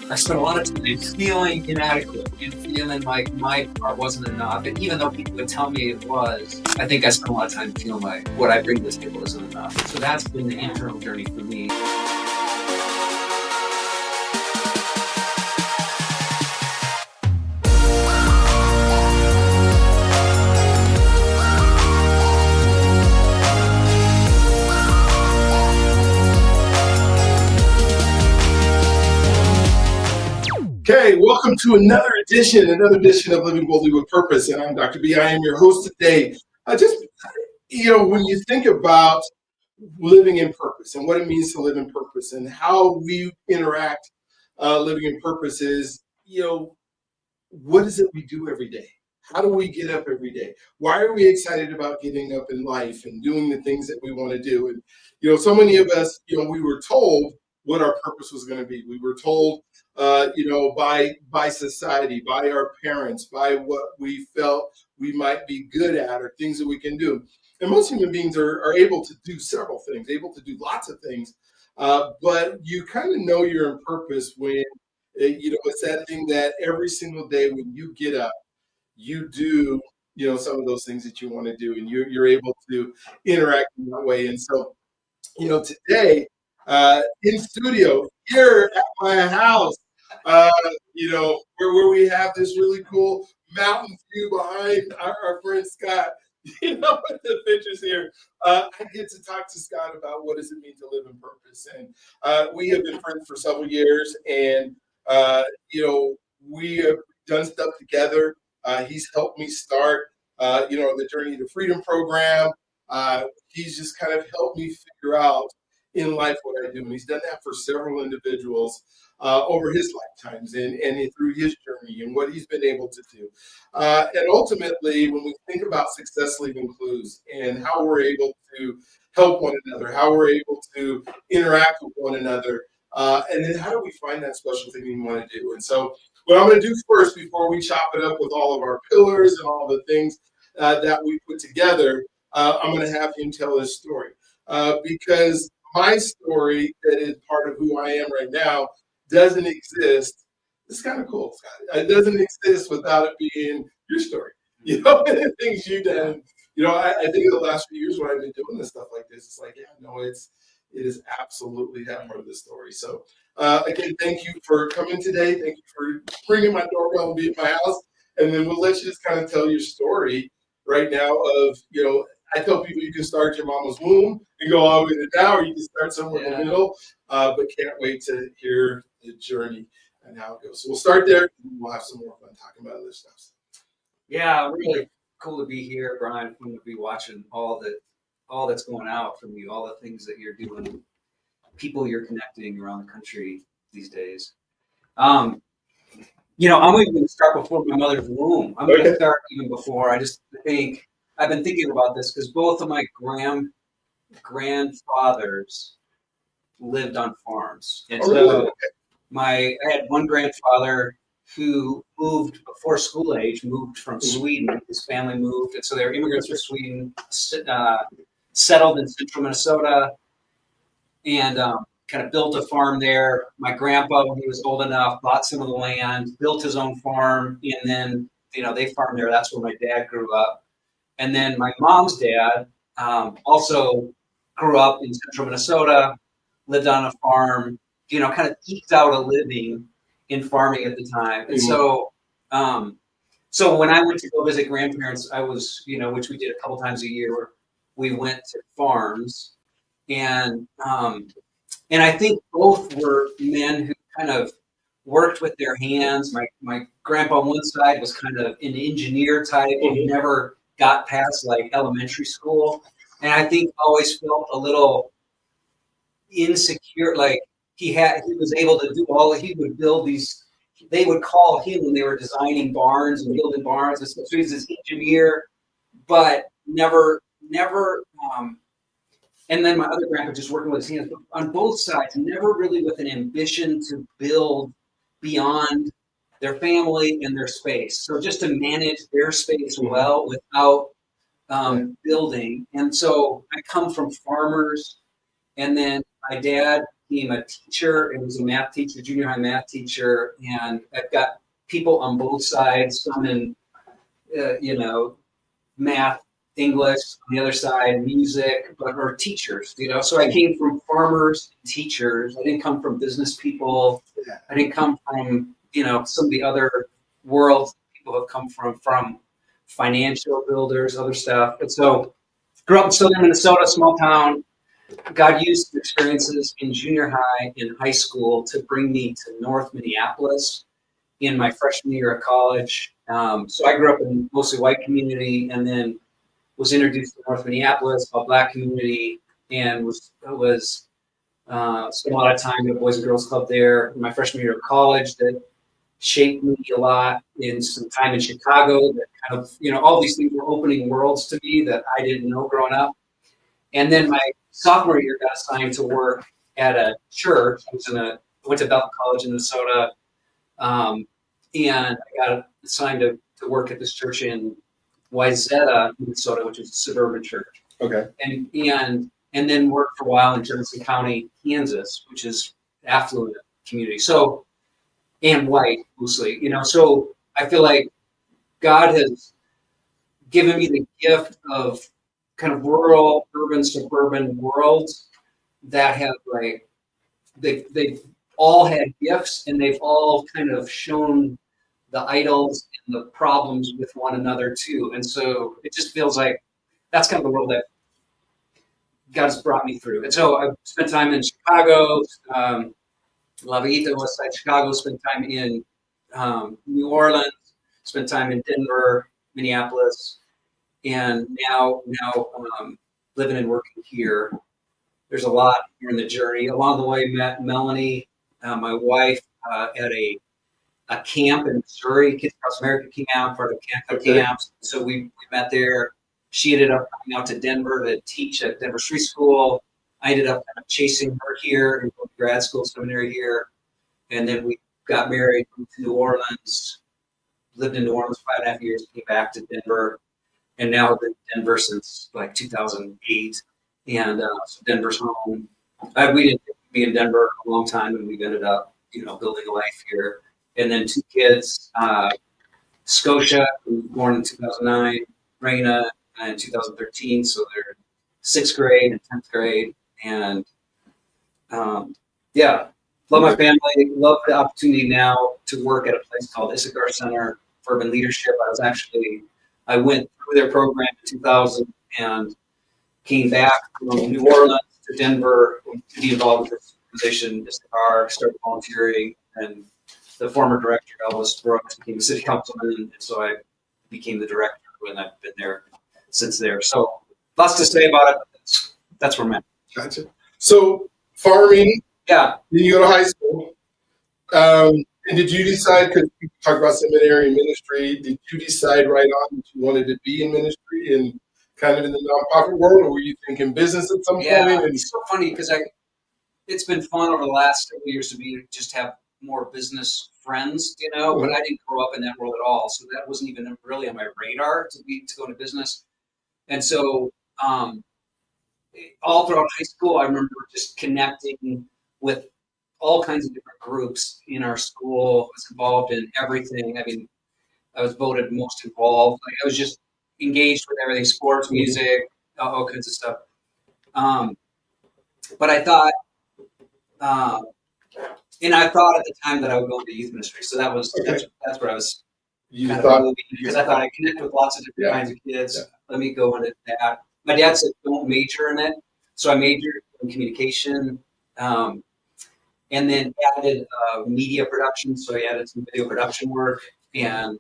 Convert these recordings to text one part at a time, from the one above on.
I spent a lot of time feeling inadequate and feeling like my part wasn't enough. And even though people would tell me it was, I think I spent a lot of time feeling like what I bring to this table isn't enough. So that's been the internal journey for me. Okay, welcome to another edition of Living Boldly with Purpose, and I'm Dr. B. I am your host today. When you think about living in purpose and what it means to live in purpose and how we interact living in purpose is, what is it we do every day? How do we get up every day? Why are we excited about getting up in life and doing the things that we want to do? And, so many of us, we were told what our purpose was going to be. We were told, by society, by our parents, by what we felt we might be good at or things that we can do. And most human beings are able to do several things, able to do lots of things. But you kind of know you're in purpose when, it's that thing that every single day when you get up, you do, some of those things that you want to do, and you're able to interact in that way. And so, today in studio here at my house, where we have this really cool mountain view behind our friend Scott, with the pictures here. I get to talk to Scott about what does it mean to live in purpose. And we have been friends for several years, and, we have done stuff together. He's helped me start, the Journey to Freedom program. He's just kind of helped me figure out in life what I do. And he's done that for several individuals over his lifetimes and through his journey and what he's been able to do. And ultimately, when we think about success leaving clues and how we're able to help one another, how we're able to interact with one another, and then how do we find that special thing we want to do? And so what I'm going to do first, before we chop it up with all of our pillars and all the things that we put together, I'm going to have him tell his story. Because my story, that is part of who I am right now, doesn't exist. It's kind of cool, Scott. It doesn't exist without it being your story. The things you've done. I think in the last few years when I've been doing this stuff like this, it's like, it is absolutely that part of the story. So again, thank you for coming today. Thank you for ringing my doorbell and being at my house. And then we'll let you just kind of tell your story right now of, I tell people you can start at your mama's womb and go all the way to now, or you can start somewhere in the middle, but can't wait to hear the journey and how it goes. So we'll start there, and we'll have some more fun talking about other stuff. Yeah, really cool to be here, Brian. Fun to be watching all that's going out from you, all the things that you're doing, people you're connecting around the country these days. I'm even going to start before my mother's womb. I'm going to start even before. I just think I've been thinking about this because both of my grandfathers lived on farms. And so I had one grandfather who moved before school age, moved from Sweden. His family moved. And so they were immigrants from Sweden, settled in central Minnesota, and kind of built a farm there. My grandpa, when he was old enough, bought some of the land, built his own farm, and then, they farmed there. That's where my dad grew up. And then my mom's dad also grew up in central Minnesota, lived on a farm, kind of eked out a living in farming at the time. And so when I went to go visit grandparents, I was, which we did a couple times a year, we went to farms. And I think both were men who kind of worked with their hands. My grandpa on one side was kind of an engineer type. He never got past like elementary school. And I think always felt a little insecure, like he was able to do he would build these, they would call him when they were designing barns and building barns and stuff. So he's this engineer, but never, and then my other grandpa just working with his hands, but on both sides, never really with an ambition to build beyond their family and their space. So just to manage their space well without building. And so I come from farmers, and then my dad became a teacher. It was a math teacher, junior high math teacher, and I've got people on both sides, some in, math, English, on the other side, music, or teachers, So I came from farmers and teachers. I didn't come from business people. I didn't come from, some of the other worlds people have come from financial builders, other stuff. And so grew up in southern Minnesota, small town. God used experiences in junior high and high school to bring me to North Minneapolis in my freshman year of college. So I grew up in a mostly white community, and then was introduced to North Minneapolis, a Black community, and was spent a lot of time at the Boys and Girls Club there in my freshman year of college. That shaped me a lot. In some time in Chicago, that kind of, all these things were opening worlds to me that I didn't know growing up. And then my sophomore year got assigned to work at a church. I went to Bethel College in Minnesota, and I got assigned to work at this church in Wayzata, Minnesota, which is a suburban church. Okay. And then worked for a while in Jefferson County, Kansas, which is affluent community. So, and white mostly, So I feel like God has given me the gift of kind of rural, urban, suburban worlds that have they've all had gifts, and they've all kind of shown the idols and the problems with one another too. And so it just feels like that's kind of the world that God's brought me through. And so I've spent time in Chicago, La Villita, West Side Chicago, spent time in New Orleans, spent time in Denver, Minneapolis, and now living and working here. There's a lot here in the journey. Along the way, met Melanie, my wife, at a camp in Missouri, Kids Across America camp, part of Camp Camps. So we met there. She ended up coming out to Denver to teach at Denver Street School. I ended up kind of chasing her here and going to grad school seminary here. And then we got married, moved to New Orleans, lived in New Orleans 5.5 years, came back to Denver, and now I've been in Denver since like 2008. And so Denver's home. We didn't be in Denver a long time, and we've ended up, building a life here. And then 2 kids, Scotia, who was born in 2009, Raina in 2013. So they're 6th grade and 10th grade. And love my family, love the opportunity now to work at a place called Issachar Center for Urban Leadership. I went through their program in 2000 and came back from New Orleans to Denver to be involved with this position, Issachar, started volunteering, and the former director, Elvis Brooks, became a city councilman, and so I became the director, and I've been there since there. So lots to say about it, but that's where I'm at. Gotcha. So farming. Yeah. Then you go to high school. And did you decide, because people talk about seminary and ministry, did you decide right on that you wanted to be in ministry and kind of in the nonprofit world, or were you thinking business at some point? Yeah, it's so funny because it's been fun over the last several years to just have more business friends, but I didn't grow up in that world at all. So that wasn't even really on my radar to go into business. And so all throughout high school, I remember just connecting with all kinds of different groups in our school. I was involved in everything. I mean, I was voted most involved. I was just engaged with everything, sports, music, all kinds of stuff. But I thought, and I thought at the time that I would go into youth ministry. So that's where I was moving, because I thought I connect with lots of different kinds of kids. Yeah. Let me go into that. My dad said, don't major in it. So I majored in communication, and then added media production. So I added some video production work, and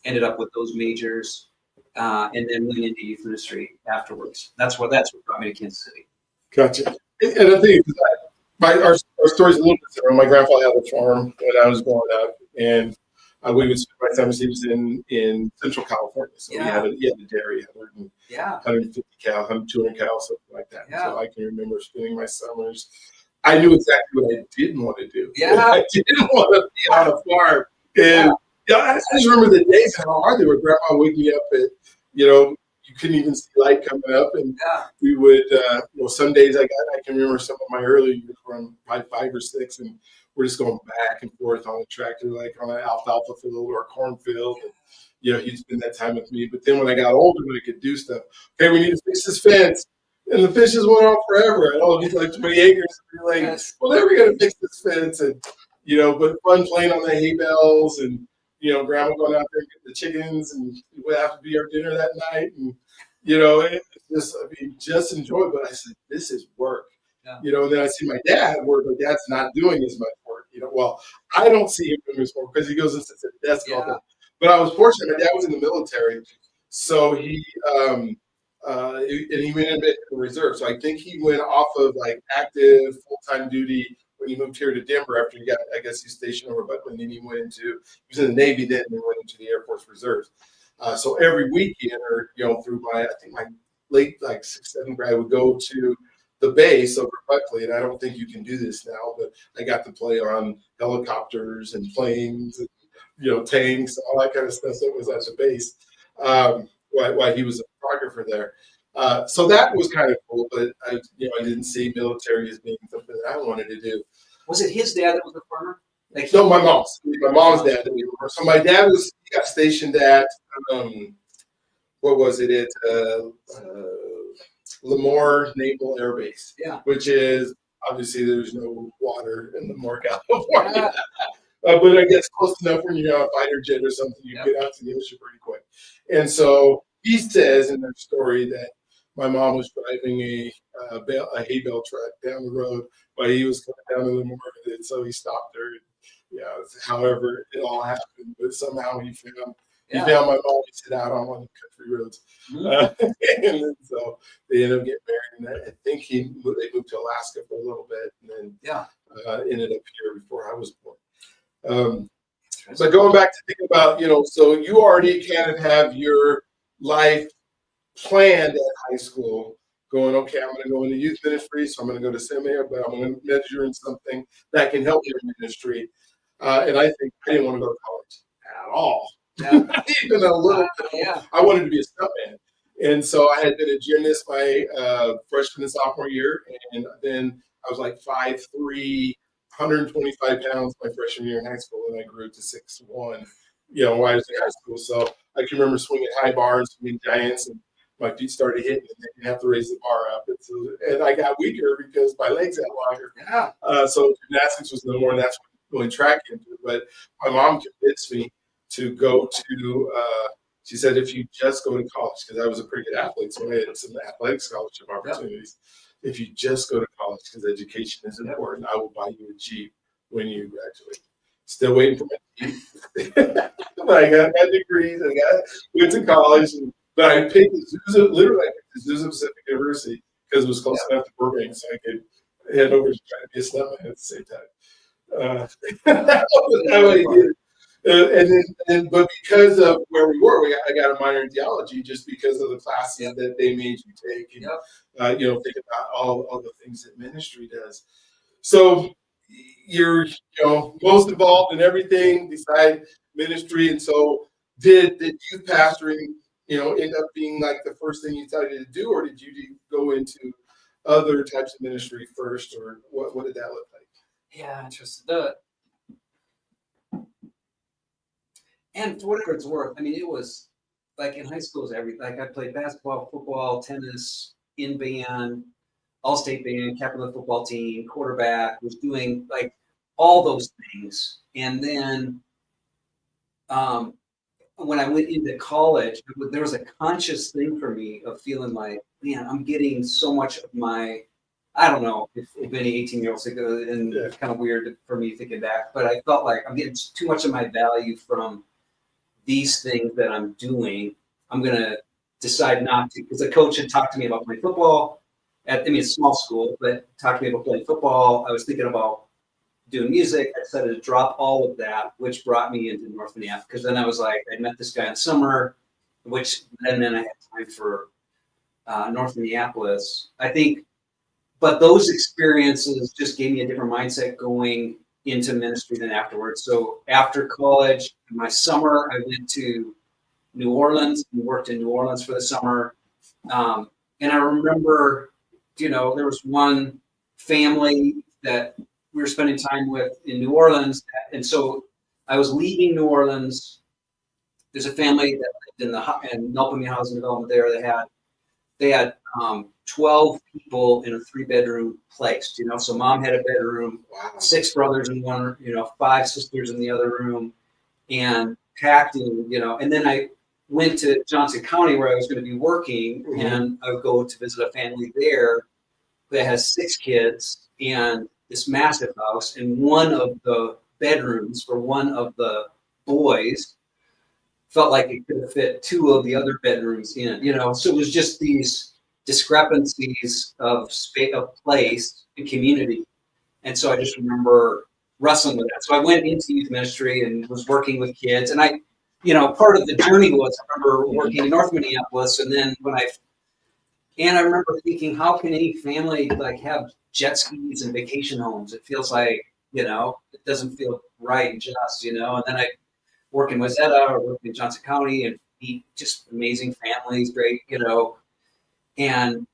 ended up with those majors, and then went into youth ministry afterwards. That's what brought me to Kansas City. Gotcha. And I think our story's a little bit different. My grandfather had a farm when I was growing up, and we would spend my summers. He was in Central California, so he had a dairy, 150 cows, 200 cows, something like that. Yeah. So I can remember spending my summers. I knew exactly what I didn't want to do. Yeah. I didn't want to be on a farm. And I just remember the days how hard they were. Grandma waking me up at, you you couldn't even see light coming up. And Yeah. we would, some days I can remember some of my early years where I'm probably 5 or 6, and we're just going back and forth on the tractor, like on an alfalfa field or a cornfield. And, he'd spend that time with me. But then when I got older and I could do stuff, okay, we need to fix this fence. And the fishes went on forever. And all these like 20 acres. And you're like, well, then we're going to fix this fence. And, but fun playing on the hay bales and, grandma going out there and getting the chickens, and it would have to be our dinner that night. And, just enjoy it. But I said, this is work. Yeah. And then I see my dad work, but dad's not doing as much work. Well, I don't see him doing as much work because he goes and sits at the desk all day. But I was fortunate. My dad was in the military, so he went into the reserve. So I think he went off of like active full-time duty when he moved here to Denver after he stationed over Buckley, and then he was in the Navy then, and then went into the Air Force Reserves. So every weekend, or through my late 6th, 7th grade, I would go to the base over Buckley, and I don't think you can do this now, but I got to play on helicopters and planes and tanks, all that kind of stuff that was at the base while he was a photographer there. So that was kind of cool, but I didn't see military as being something that I wanted to do. Was it his dad that was a farmer? No, my mom's dad. So my dad he got stationed at what was it? Lemoore Naval Air Base, which is obviously there's no water in Lemoore, California. But I guess close enough when you're on a fighter jet or something, you get out to the ocean pretty quick. And so he says in their story that my mom was driving a hay bale truck down the road while he was coming down to the market, and so he stopped her. However it all happened, but somehow he found my mom. He set out on one of the country roads, and then, so they ended up getting married. And I think they moved to Alaska for a little bit, and then ended up here before I was born. But going back to think about, so you already kind of have your life planned at high school, going, okay, I'm going to go into youth ministry, so I'm going to go to seminary, but I'm going to major in something that can help your ministry. And I think I didn't want to go to college at all. Not even a little bit. I wanted to be a stuntman. And so I had been a gymnast my freshman and sophomore year, and then I was like 5'3", 125 pounds my freshman year in high school, and I grew to 6'1", while I was in high school. So I can remember swinging high bars, swinging giants, and my feet started hitting, and they didn't have to raise the bar up. And I got weaker because my legs got longer. So gymnastics was no more, and that's what going track into. But my mom convinced me to go to, she said, if you just go to college, because I was a pretty good athlete, so I had some athletic scholarship opportunities. If you just go to college, because education is important, I will buy you a Jeep when you graduate. Still waiting for my Jeep. I got my degrees, went to college, but I picked literally Azusa Pacific University because it was close enough to Burbank, so I could head over to try to be a stuntman at the same time. That was how I did it. But because of where we were, I got a minor in theology just because of the classes that they made you take, and think about all the things that ministry does. So you're most involved in everything beside ministry, and so did youth pastoring end up being like the first thing you decided to do, or did you go into other types of ministry first, or what did that look like? Yeah, interesting. And for whatever it's worth, it was like in high school, it was everything. Like I played basketball, football, tennis, in band, all-state band, captain of the football team, quarterback, was doing like all those things. And then when I went into college, there was a conscious thing for me of feeling like, man, I'm getting so much of my, I don't know if any 18-year-olds think, and it's kind of weird for me thinking back, but I felt like I'm getting too much of my value from these things that I'm doing. I'm going to decide not to, because the coach had talked to me about playing football it's a small school, but talked to me about playing football. I was thinking about doing music. I decided to drop all of that, which brought me into North Minneapolis, because then I was like, I met this guy in summer, and then I had time for North Minneapolis. I think, but those experiences just gave me a different mindset going into ministry than afterwards. So after college, my summer, I went to New Orleans and worked in New Orleans for the summer. And I remember, there was one family that we were spending time with in New Orleans. And so I was leaving New Orleans. There's a family that lived in Melpomene Housing Development there. They had 12 people in a 3-bedroom place, so mom had a bedroom, Wow. 6 brothers in one, 5 sisters in the other room, and packed in, and then I went to Johnson County where I was going to be working, and I would go to visit a family there that has 6 kids and this massive house, and one of the bedrooms for one of the boys felt like it could have fit 2 of the other bedrooms in, so it was just these discrepancies of space, of place and community. And so I just remember wrestling with that. So I went into youth ministry and was working with kids. And part of the journey was, I remember working in North Minneapolis. And then I remember thinking, how can any family have jet skis and vacation homes? It feels like, it doesn't feel right just, and then I work in Wayzata or work in Johnson County and meet just amazing families, great, and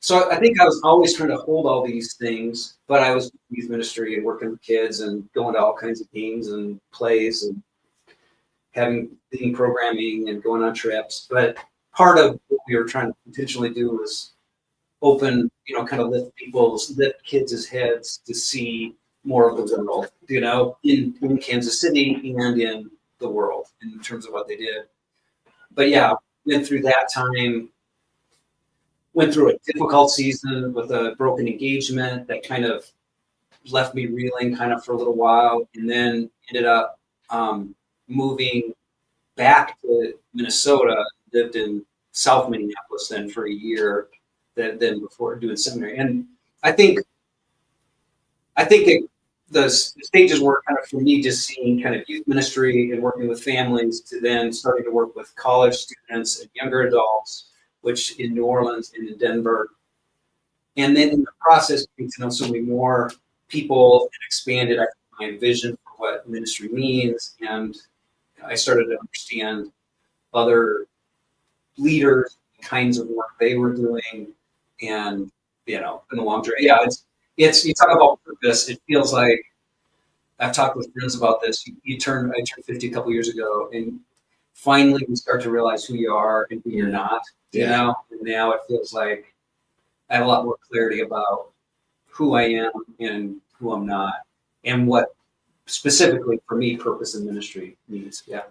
so I think I was always trying to hold all these things, but I was in youth ministry and working with kids and going to all kinds of games and plays and leading programming and going on trips. But part of what we were trying to intentionally do was open, kind of lift kids' heads to see more of the world, in Kansas City and in the world in terms of what they did. But yeah, went through that time. Went through a difficult season with a broken engagement that kind of left me reeling kind of for a little while, and then ended up moving back to Minnesota, lived in South Minneapolis then for a year, then before doing seminary. And I think the stages were kind of for me just seeing kind of youth ministry and working with families to then starting to work with college students and younger adults, which in New Orleans and in Denver. And then in the process, getting to know so many more people and expanded my vision for what ministry means. And I started to understand other leaders, kinds of work they were doing. And, in the long journey, it's you talk about purpose. It feels like I've talked with friends about this. I turned 50 a couple years ago, and finally you start to realize who you are and who you're not. And now it feels like I have a lot more clarity about who I am and who I'm not, and what specifically for me purpose in ministry means. Yeah.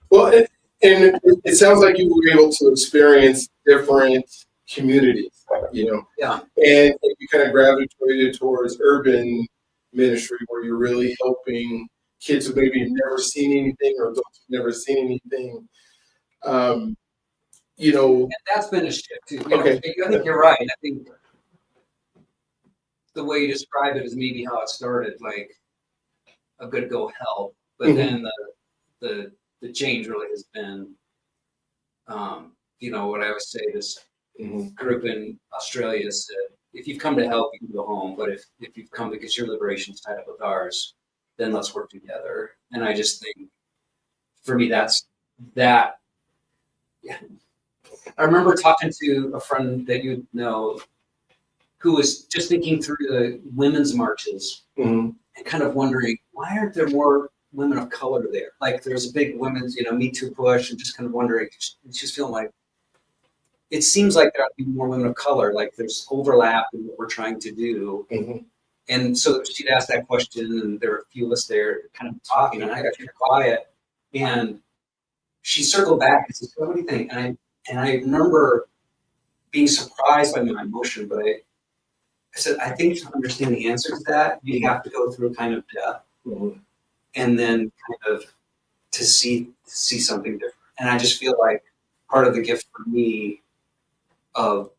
Well, it sounds like you were able to experience different communities, Yeah. and you kind of gravitated towards urban ministry where you're really helping kids who maybe have never seen anything or adults who've never seen anything. And that's been a shift too. Okay. I think you're right. I think the way you describe it is maybe how it started, like a good go help, but then the change really has been, what I always say, this group in Australia said, if you've come to help, you can go home. But if you've come because your liberation's tied up with ours, then let's work together. And I just think, for me, that's that. Yeah. I remember talking to a friend that you know who was just thinking through the women's marches and kind of wondering, why aren't there more women of color there? Like there's a big women's, Me Too push, and just kind of wondering, just feeling like, it seems like there ought to be more women of color, like there's overlap in what we're trying to do. And so she'd ask that question, and there were a few of us there kind of talking, and I got kind of quiet. And she circled back and said, "What do you think?" And I remember being surprised by my emotion, but I said, I think to understand the answer to that, you have to go through a kind of death, and then kind of to see something different. And I just feel like part of the gift for me of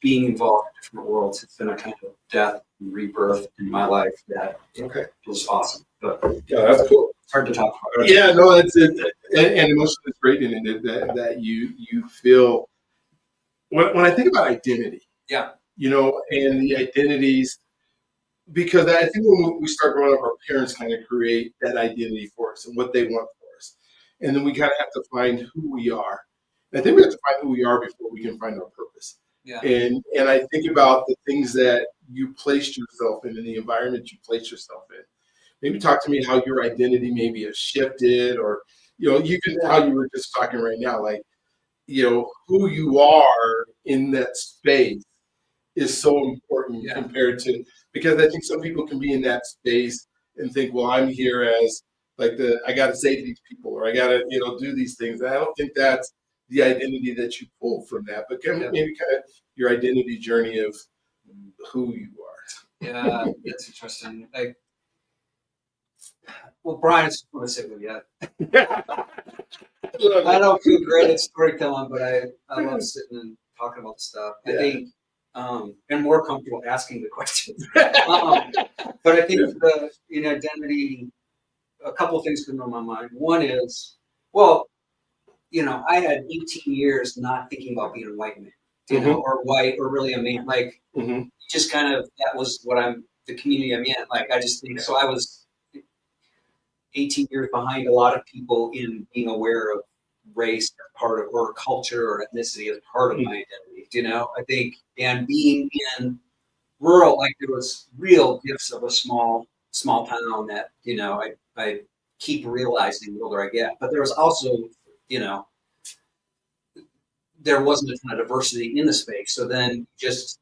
being involved in different worlds, it's been a kind of death and rebirth in my life that was awesome. But yeah, that's cool. It's hard to talk about. Yeah, no, it's and emotion is great in it that you feel. When I think about identity, and the identities, because I think when we start growing up, our parents kind of create that identity for us and what they want for us, and then we kind of have to find who we are. I think we have to find who we are before we can find our purpose. Yeah. And I think about the things that you placed yourself in and the environment you placed yourself in. Maybe talk to me how your identity maybe has shifted, or you can how you were just talking right now, like who you are in that space is so important compared to, because I think some people can be in that space and think, well, I'm here as like I got to save these people, or I got to do these things. And I don't think that's the identity that you pull from that, but maybe kind of your identity journey of who you are. Yeah, that's interesting. Well, Brian's going to sit with you. I don't feel great at storytelling, but I love sitting and talking about stuff. I think and more comfortable asking the questions. But I think the identity, a couple of things come to my mind. One is, well, I had 18 years not thinking about being a white man, or white, or really a man. Like, just kind of, that was what the community I'm in. Like, I just think, so I was 18 years behind a lot of people in being aware of race or culture or ethnicity as part of my identity, I think, and being in rural, like there was real gifts of a small town that, I keep realizing the older I get, but there was also, there wasn't a ton of diversity in the space. So then just,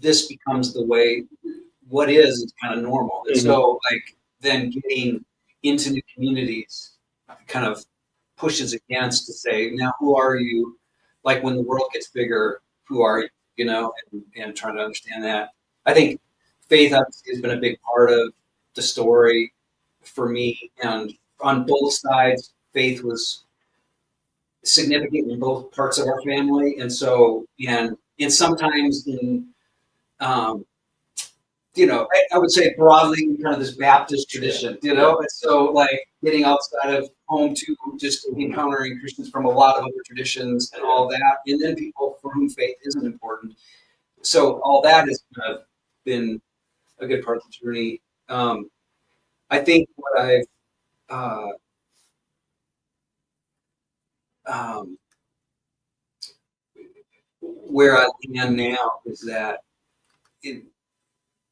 this becomes the way, what is kind of normal. And so like then getting into new communities kind of pushes against to say, now who are you? Like when the world gets bigger, who are you, and trying to understand that. I think faith obviously has been a big part of the story for me. And on both sides, faith was significant in both parts of our family. And so, and sometimes in, I would say broadly kind of this Baptist tradition, and so like getting outside of home to just encountering Christians from a lot of other traditions and all that, and then people for whom faith isn't important. So all that has kind of been a good part of the journey. I think what where I am now is that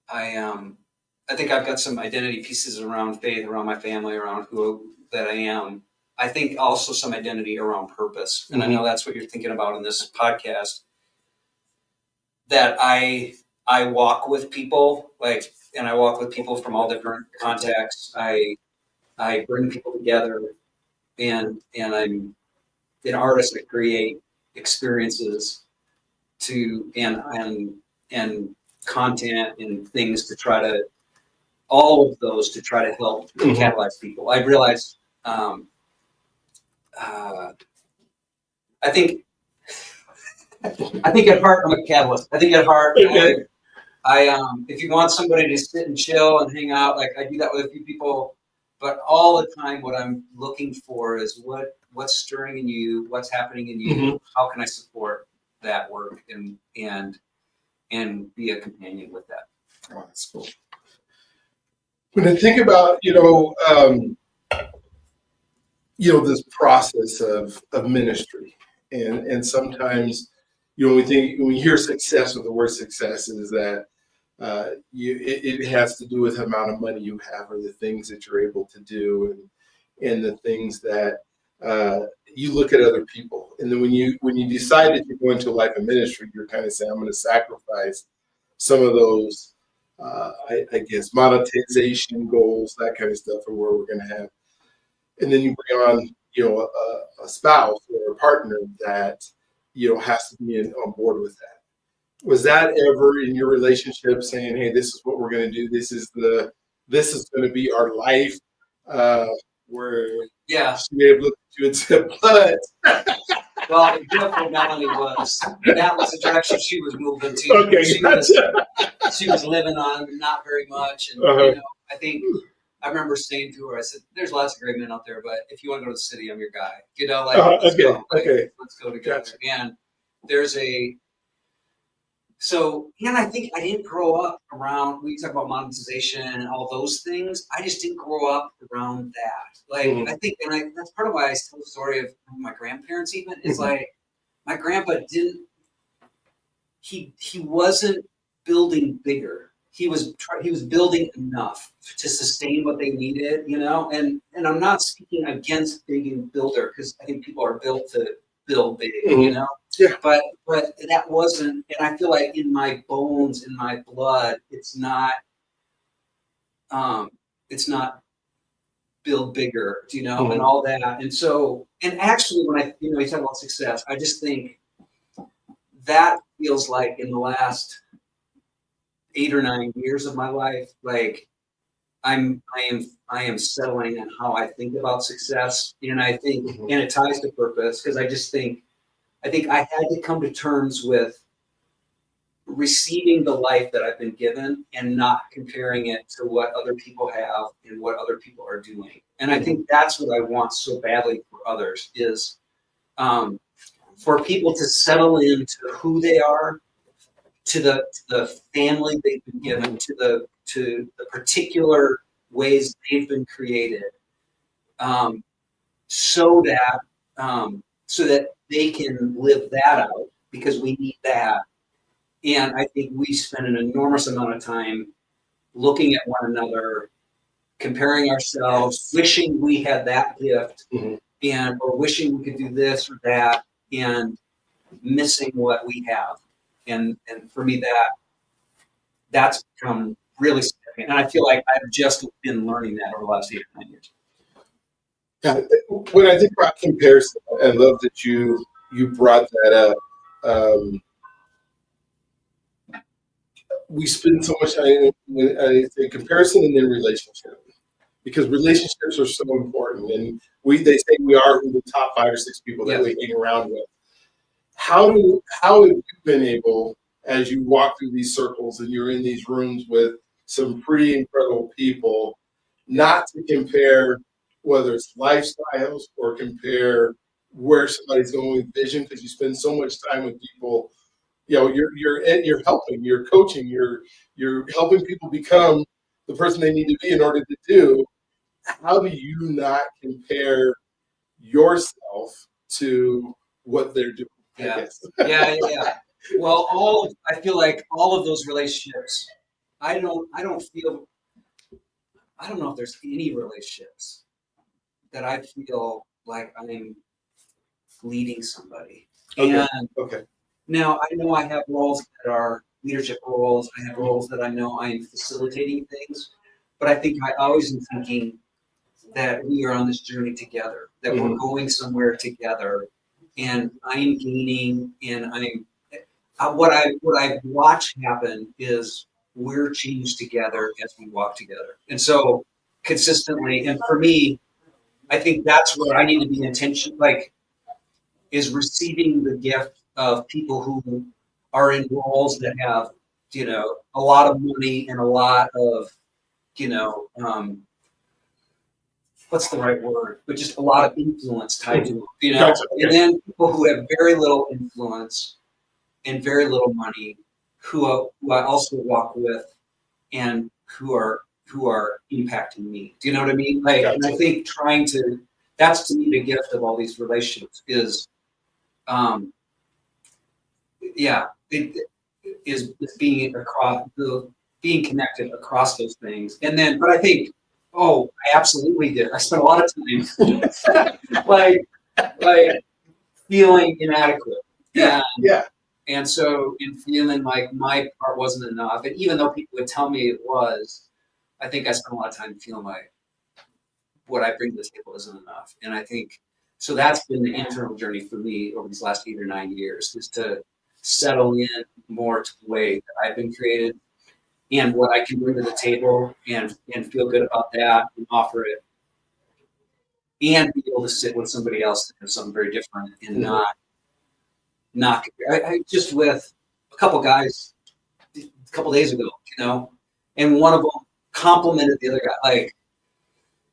I think I've got some identity pieces around faith, around my family, around who that I am. I think also some identity around purpose. And I know that's what you're thinking about in this podcast, that I walk with people, and I walk with people from all different contexts. I bring people together, and I'm an artist. I create experiences and content and things to try to, all of those to try to help catalyze people. I realized, I think at heart I'm a catalyst. I think at heart, if you want somebody to sit and chill and hang out, like I do that with a few people, but all the time what I'm looking for is what's stirring in you, what's happening in you, how can I support that work and be a companion with that. Oh, that's cool. When I think about, this process of ministry, and sometimes, when we hear success, with the word success is that it has to do with the amount of money you have, or the things that you're able to do, and the things that you look at other people, and then when you decide that you're going to a life of ministry, you're kind of saying, I'm going to sacrifice some of those, I guess, monetization goals, that kind of stuff, or where we're going to have, and then you bring on, a spouse or a partner that has to be on board with that. Was that ever in your relationship saying, hey, this is what we're going to do, this is going to be our life, where she may have looked at you and said, but well, it definitely not only was that was the direction she was moving to. Okay, she was living on not very much, and I think I remember saying to her, I said, "There's lots of great men out there, but if you want to go to the city, I'm your guy." Let's go. Let's go together. Gotcha. And there's So, and I think I didn't grow up around, we talk about monetization and all those things. I just didn't grow up around that. Like, I think, that's part of why I tell the story of my grandparents even, is like, my grandpa didn't, he wasn't building bigger. He was building enough to sustain what they needed, and I'm not speaking against being builder, because I think people are built to build big, Yeah. but that wasn't, and I feel like in my bones, in my blood, it's not build bigger, and all that. And so, and actually when you talk about success, I just think that feels like in the last 8 or 9 years of my life, like I am settling on how I think about success, and I think, and it ties to purpose, because I think I had to come to terms with receiving the life that I've been given and not comparing it to what other people have and what other people are doing. And I think that's what I want so badly for others is for people to settle into who they are, to the family they've been given, to the particular ways they've been created, so that they can live that out, because we need that. And I think we spend an enormous amount of time looking at one another, comparing ourselves, wishing we had that gift, or wishing we could do this or that, and missing what we have. And for me, that's become really significant. And I feel like I've just been learning that over the last 8 or 9 years. Yeah, when I think about comparison, I love that you brought that up. We spend so much time in comparison and then relationship, because relationships are so important, and they say we are who the top 5 or 6 people that we hang around with. How have you been able, as you walk through these circles and you're in these rooms with some pretty incredible people, not to compare whether it's lifestyles or compare where somebody's going with vision, because you spend so much time with people. You're helping, you're coaching, you're helping people become the person they need to be in order to do. How do you not compare yourself to what they're doing? Yeah. Yeah. Well, I feel like all of those relationships, I don't know if there's any relationships that I feel like I'm leading somebody. Okay. And Okay. now I know I have roles that are leadership roles. I have roles that I know I'm facilitating things, but I think I always am thinking that we are on this journey together, that we're going somewhere together, and I'm gaining, and what I've watched happen is we're changed together as we walk together. And so consistently, and for me, I think that's where I need to be intentional, is receiving the gift of people who are in roles that have, a lot of money and a lot of, what's the right word, but just a lot of influence tied to them, Gotcha. and then people who have very little influence and very little money, who I also walk with, and who are impacting me. Do you know what I mean? Gotcha. And I think that's to me the gift of all these relationships is, is being connected across those things. And then, but I think, I absolutely did. I spent a lot of time like feeling inadequate. Yeah. And so in feeling like my part wasn't enough, and even though people would tell me it was, I think I spent a lot of time feeling like what I bring to the table isn't enough. And I think, so that's been the internal journey for me over these last 8 or 9 years, is to settle in more to the way that I've been created and what I can bring to the table, and feel good about that and offer it, and be able to sit with somebody else that has something very different, and not I just with a couple guys a couple days ago, and one of them complimented the other guy, like,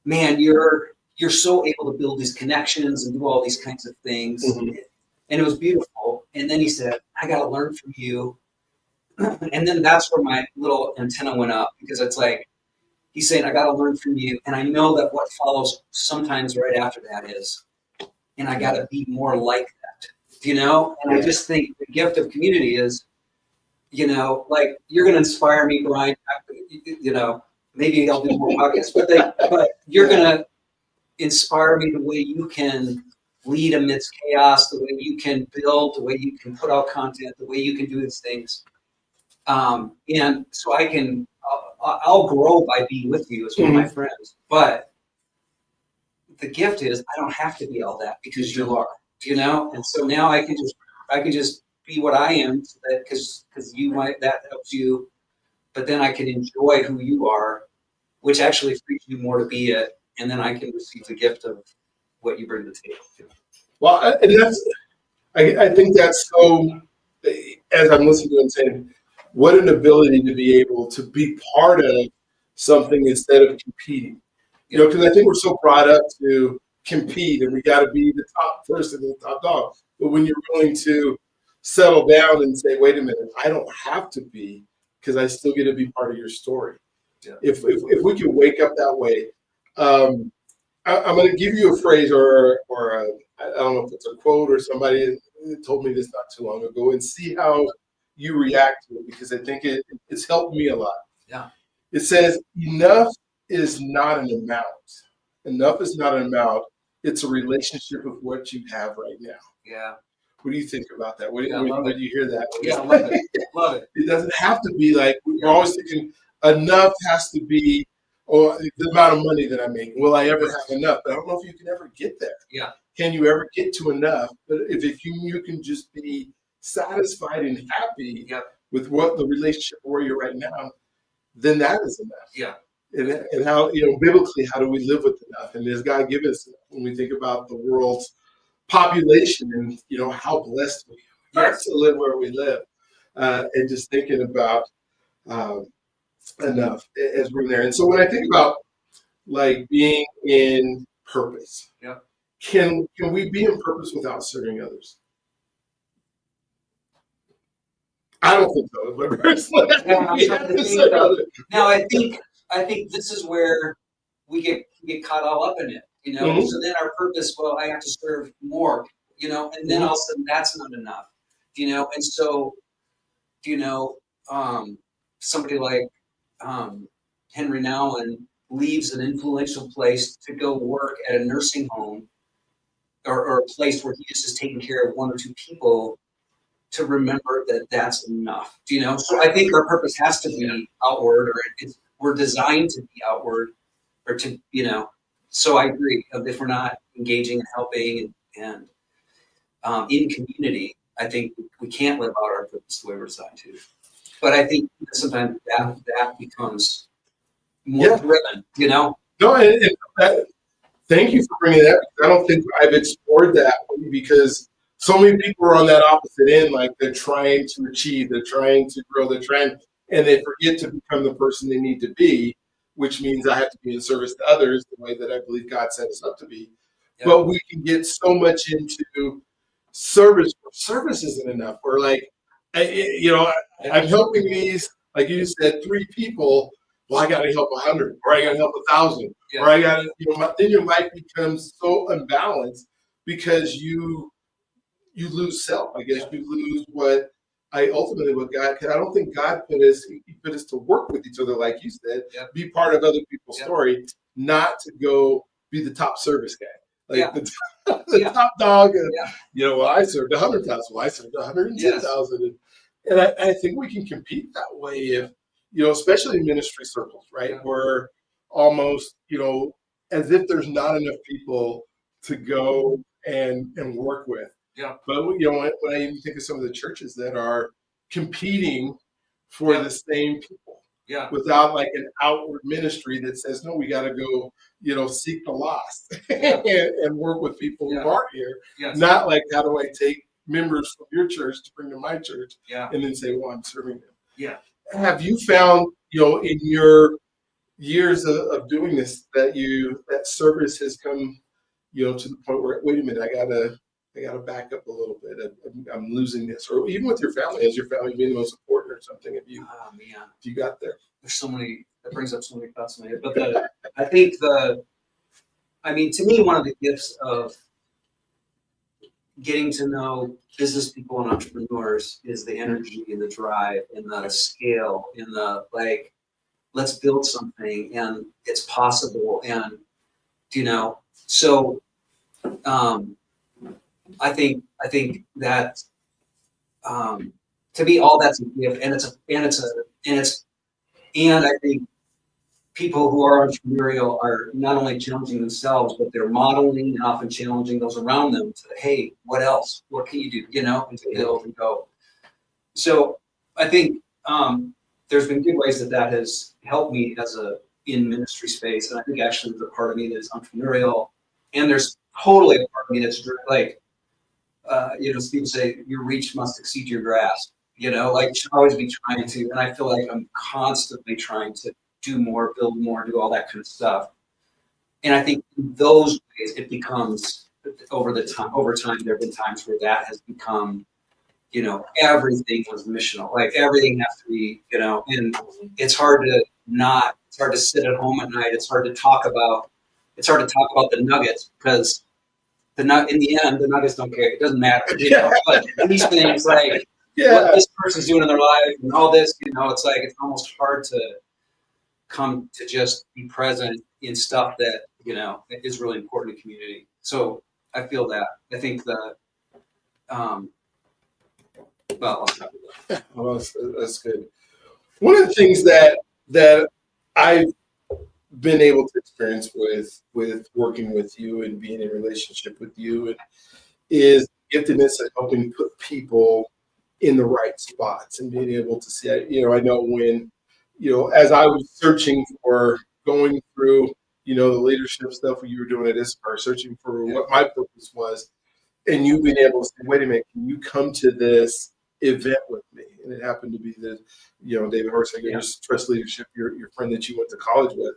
man, you're so able to build these connections and do all these kinds of things. And it was beautiful. And then he said, I got to learn from you And then that's where my little antenna went up because it's like, he's saying, I got to learn from you. And I know that what follows sometimes right after that is, and I got to be more like that, And I just think the gift of community is, like you're going to inspire me, Brian, maybe I'll do more podcasts, but you're going to inspire me the way you can lead amidst chaos, the way you can build, the way you can put out content, the way you can do these things. And so I'll grow by being with you as one of my friends. But the gift is I don't have to be all that because you are, And so now I can just be what I am, so that because that helps you. But then I can enjoy who you are, which actually frees you more to be it, and then I can receive the gift of what you bring to the table. Well, and I think that's so. As I'm listening to him saying, what an ability to be able to be part of something instead of competing. Because I think we're so brought up to compete and we got to be the top person, the top dog. But when you're willing to settle down and say, wait a minute, I don't have to be because I still get to be part of your story. Yeah. If we can wake up that way, I'm going to give you a phrase or I don't know if it's a quote or somebody told me this not too long ago, and see how you react to it, because I think it's helped me a lot. Yeah. It says, enough is not an amount. Enough is not an amount. It's a relationship of what you have right now. Yeah. What do you think about that? When you hear that? Yeah, I love it. Love it. It doesn't have to be like, we're always thinking enough has to be, or the amount of money that I make. Will I ever have enough? But I don't know if you can ever get there. Yeah. Can you ever get to enough? But if you can just be satisfied and happy with what the relationship where you're right now, then that is enough. Yeah. And how, biblically, how do we live with enough? And does God give us enough? When we think about the world's population and, how blessed we are to live where we live, and just thinking about enough as we're there. And so when I think about like being in purpose, can we be in purpose without serving others? I don't think so. But personally, now I think this is where we get caught all up in it, Mm-hmm. So then our purpose, well, I have to serve more, and then all of a sudden that's not enough, and so, somebody like Henry Nouwen leaves an influential place to go work at a nursing home or a place where he is just taking care of one or two people, to remember that that's enough, So I think our purpose has to be outward, or we're designed to be outward, or to, So I agree. If we're not engaging and helping and in community, I think we can't live out our purpose the way we're designed to. But I think sometimes that becomes more driven, No, thank you for bringing that. I don't think I've explored that because so many people are on that opposite end, like they're trying to achieve, they're trying to grow, and they forget to become the person they need to be, which means I have to be in service to others the way that I believe God set us up to be. Yeah. But we can get so much into service. Service isn't enough. We're like, I'm helping these, like you said, 3 people. Well, I got to help 100, or I got to help 1,000, or I got to, then your life becomes so unbalanced because you lose self. I guess you lose what God, because I don't think God put us to work with each other, like you said, be part of other people's story, not to go be the top service guy. Like the top dog. Well, I served 100,000. Well, I served 110,000. And I think we can compete that way if, especially in ministry circles, right? Where almost, as if there's not enough people to go and work with. Yeah. But when I even think of some of the churches that are competing for the same people, without like an outward ministry that says, no, we got to go, seek the lost and work with people who aren't here. Yes. Not like, how do I take members from your church to bring to my church, and then say, well, I'm serving them. Yeah. Have you found, in your years of doing this, that service has come, to the point where, wait a minute, I gotta I got to back up a little bit. I'm losing this. Or even with your family, has your family been the most important or something? Have you, Oh man, if you got there? there's so many. That brings up so many thoughts in my head. But I think I mean, to me, one of the gifts of getting to know business people and entrepreneurs is the energy and the drive and the scale and the like, let's build something and it's possible. And, so um, I think that to me, all that's a gift and and I think people who are entrepreneurial are not only challenging themselves, but they're modeling and often challenging those around them to, hey, what else? What can you do? And to build and go. So I think there's been good ways that has helped me in ministry space. And I think actually there's a part of me that is entrepreneurial. And there's totally a part of me that's like, people say your reach must exceed your grasp. Like you should always be trying to. And I feel like I'm constantly trying to do more, build more, do all that kind of stuff. And I think in those ways it becomes over time, there have been times where that has become, everything was missional. Like everything has to be, and it's hard to sit at home at night. It's hard to talk about the nuggets because in the end, the nuggets don't care. It doesn't matter. But these things like what this person's doing in their life and all this, it's like, it's almost hard to come to just be present in stuff that, is really important to community. So I feel that. I think I'll stop with Well, that's good. One of the things that I've been able to experience with working with you and being in a relationship with you is giftedness of helping put people in the right spots and being able to see. I know when, as I was searching for going through, the leadership stuff you were doing at Issachar, searching for what my purpose was, and you being able to say, wait a minute, can you come to this event with me? And it happened to be David Horsager, your trust leadership, your friend that you went to college with,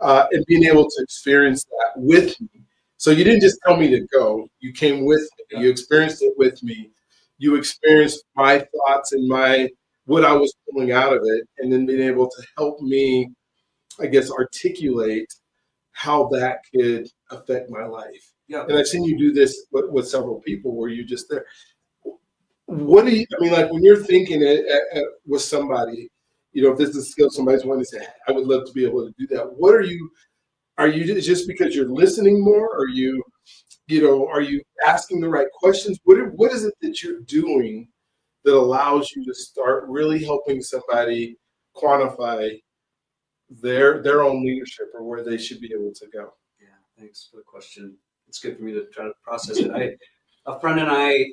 and being able to experience that with me. So you didn't just tell me to go, you came with me, you experienced it with me, you experienced my thoughts and what I was pulling out of it, and then being able to help me, I guess, articulate how that could affect my life. Yeah. And I've seen you do this with several people where you're just there. What do you, I mean, like when you're thinking with somebody, if this is a skill somebody's wanting to say, I would love to be able to do that. What are you just because you're listening more? Are you asking the right questions? What is it that you're doing that allows you to start really helping somebody quantify their own leadership or where they should be able to go? Yeah, thanks for the question. It's good for me to try to process it. A friend and I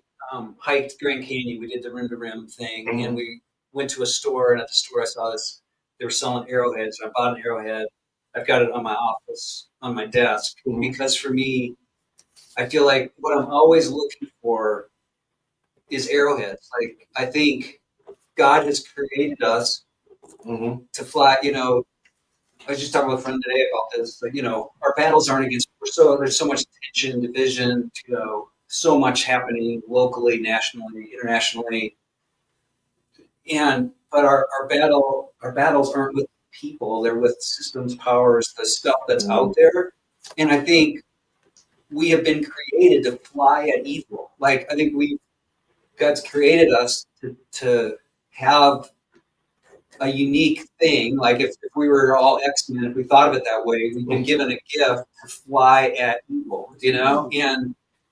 hiked Grand Canyon. We did the rim to rim thing, and we went to a store. And at the store, I saw this. They were selling arrowheads. And I bought an arrowhead. I've got it on my office, on my desk, because for me, I feel like what I'm always looking for is arrowheads. Like I think God has created us to fly. I was just talking with a friend today about this. Like, our battles aren't against. There's so much tension, division. So much happening locally, nationally, internationally, but our battles aren't with people. They're with systems, powers, the stuff that's out there. And I think we have been created to fly at evil. Like I think God's created us to have a unique thing. Like if we were all X-Men, if we thought of it that way, we've been given a gift to fly at evil,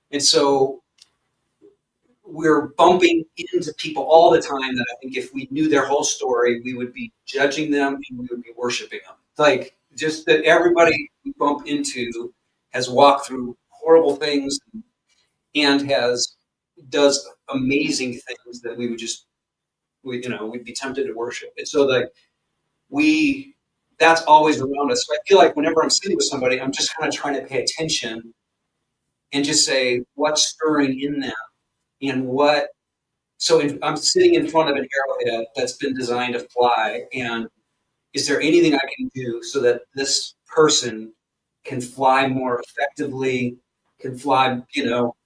and so we're bumping into people all the time that I think if we knew their whole story, we would be judging them and we would be worshiping them. Like just that everybody we bump into has walked through horrible things and does amazing things that we would we'd be tempted to worship. And so that's always around us. So I feel like whenever I'm sitting with somebody, I'm just kind of trying to pay attention and just say what's stirring in them and I'm sitting in front of an arrowhead that's been designed to fly, and is there anything I can do so that this person can fly more effectively, can fly,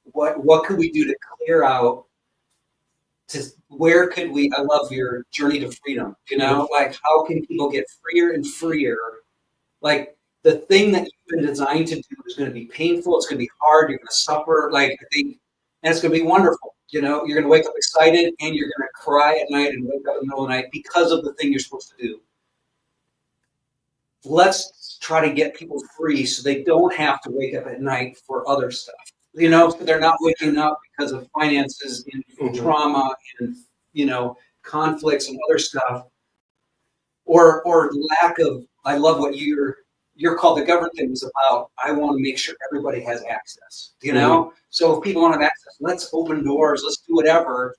what could we do to clear out to where could we, I love your journey to freedom, like how can people get freer and freer? Like the thing that you've been designed to do is going to be painful, it's going to be hard, you're going to suffer, like I think, and it's going to be wonderful. You're going to wake up excited and you're going to cry at night and wake up in the middle of the night because of the thing you're supposed to do. Let's try to get people free so they don't have to wake up at night for other stuff. So they're not waking up because of finances and trauma and conflicts and other stuff, or lack of. I love what you're called the government thing was about. I want to make sure everybody has access. So if people don't have access, let's open doors. Let's do whatever,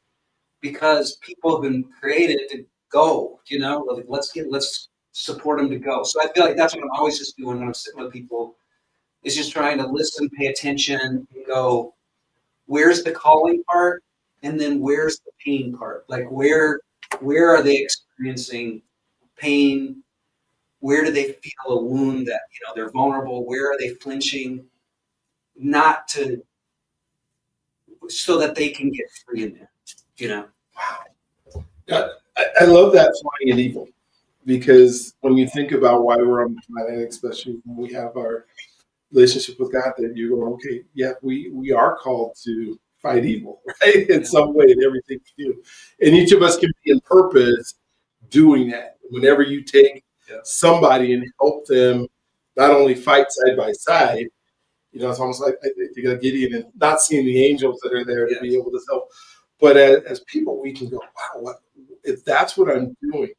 because people have been created to go. Let's support them to go. So I feel like that's what I'm always just doing when I'm sitting with people, is just trying to listen, pay attention, and go, where's the calling part? And then where's the pain part? Like where are they experiencing pain? Where do they feel a wound that, they're vulnerable? Where are they flinching? So that they can get free in there, Wow. Yeah, I love that flying at evil. Because when you think about why we're on the planet, especially when we have our relationship with God, that you go, okay, yeah, we are called to fight evil, right? In some way in everything we do. And each of us can be in purpose doing that. Whenever you take somebody and help them not only fight side by side, it's almost like you got Gideon and not seeing the angels that are there to be able to help. But as people, we can go, wow, if that's what I'm doing,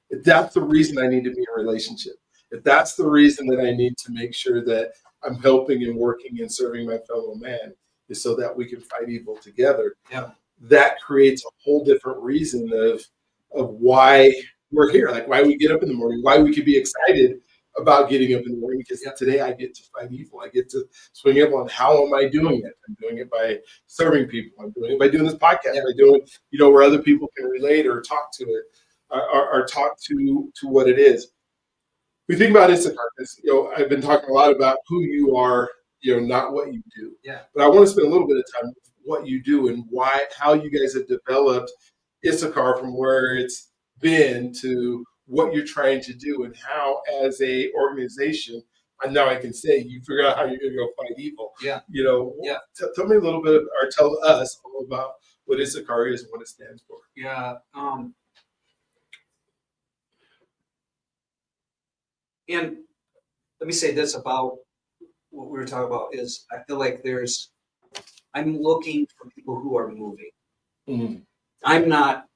if that's the reason I need to be in a relationship, if that's the reason that I need to make sure that I'm helping and working and serving my fellow man, is so that we can fight evil together. Yeah. That creates a whole different reason of why we're here, like why we get up in the morning, why we could be excited about getting up in the morning, because today I get to fight evil. I get to swing up on how am I doing it? I'm doing it by serving people. I'm doing it by doing this podcast. By doing, where other people can relate or talk to it. Or talk to what it is. We think about Issachar, because I've been talking a lot about who you are, not what you do. Yeah. But I want to spend a little bit of time with what you do and how you guys have developed Issachar from where it's been to what you're trying to do, and how, as a organization, and now I can say you figure out how you're going to go fight evil. Yeah. Tell me a little bit, or tell us all about what Issachar is and what it stands for. Yeah. And let me say this about what we were talking about is I feel like I'm looking for people who are moving. Mm-hmm.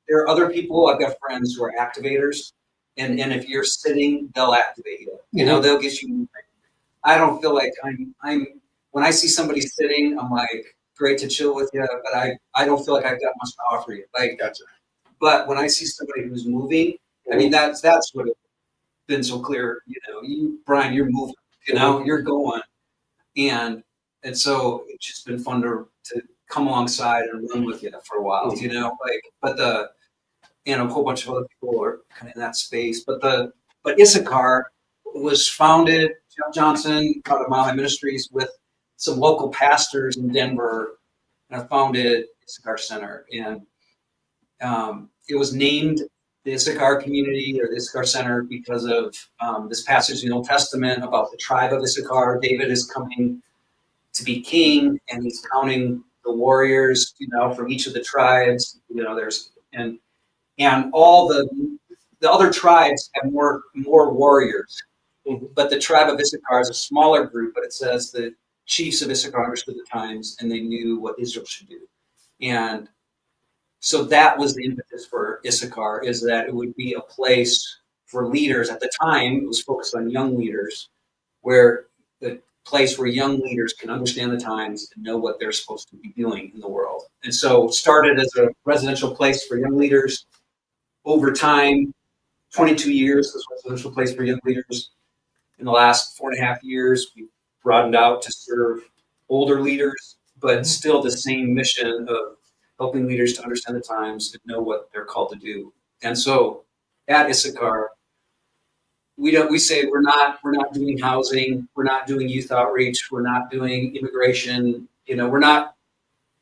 There are other people, I've got friends who are activators, and if you're sitting, they'll activate you. They'll get you moving. I don't feel like when I see somebody sitting, I'm like, great to chill with you, but I don't feel like I've got much to offer you. Like, Gotcha. But when I see somebody who's moving, I mean, that's what it's been so clear. Brian, you're moving. You're going, and so it's just been fun to come alongside and run with you for a while. And a whole bunch of other people are kind of in that space. But Issachar was founded, Jeff Johnson out of Mile High Ministries, with some local pastors in Denver, and I founded Issachar Center, and it was named the Issachar community or the Issachar Center because of this passage in the Old Testament about the tribe of Issachar. David is coming to be king, and he's counting the warriors, from each of the tribes. And all the other tribes have more warriors, but the tribe of Issachar is a smaller group. But it says the chiefs of Issachar understood the times, and they knew what Israel should do, and so that was the impetus for Issachar, is that it would be a place for leaders. At the time, it was focused on young leaders, where the place where young leaders can understand the times and know what they're supposed to be doing in the world. And so it started as a residential place for young leaders. Over time, 22 years as a residential place for young leaders. In the last 4.5 years, we broadened out to serve older leaders, but still the same mission of helping leaders to understand the times and know what they're called to do. And so at Issachar, we say we're not doing housing, we're not doing youth outreach, we're not doing immigration, we're not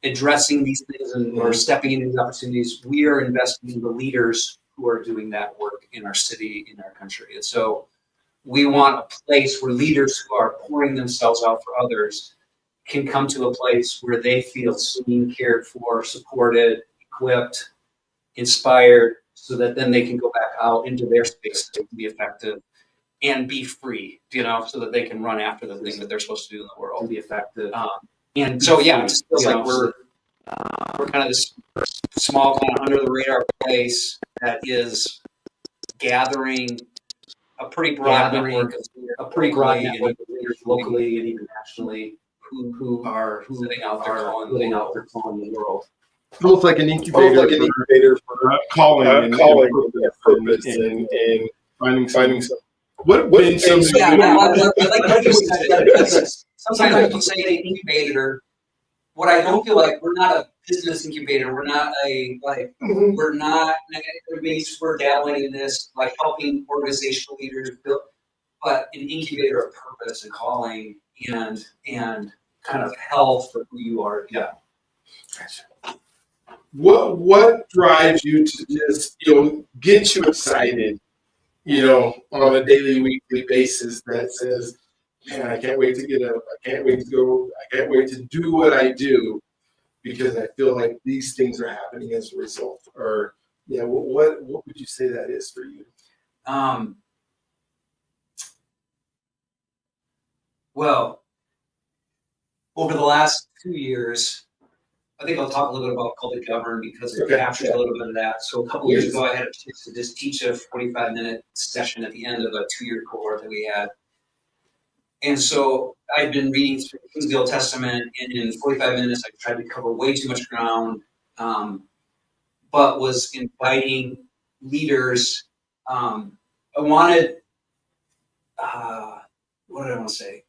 addressing these things or stepping into these opportunities, we are investing in the leaders who are doing that work in our city, in our country. And so we want a place where leaders who are pouring themselves out for others can come to a place where they feel seen, cared for, supported, equipped, inspired, so that then they can go back out into their space to be effective and be free, so that they can run after the thing that they're supposed to do in the world. To be effective. And so, yeah, it just feels like we're kind of this small, kind of under the radar place that is gathering a pretty broad network of leaders locally and even nationally who are living out their calling in the world. Almost like an incubator for calling and purpose and finding some. What been some? Yeah, I like what you said. Sometimes people say an incubator. What I don't feel like, we're not a business incubator. We're not we're not we're dabbling in this, like helping organizational leaders build, but an incubator of purpose and calling and kind of health for who you are. Yeah. What drives you to just get you excited, on a daily, weekly basis that says, man, I can't wait to get up. I can't wait to go. I can't wait to do what I do because I feel like these things are happening as a result. Or, what would you say that is for you? Well, over the last 2 years, I think I'll talk a little bit about Call to Govern because it captures a little bit of that. So a couple years ago, I had a chance to just teach a 45-minute session at the end of a 2-year cohort that we had. And so I'd been reading through the Old Testament, and in 45 minutes, I tried to cover way too much ground, but was inviting leaders. I wanted, what did I want to say?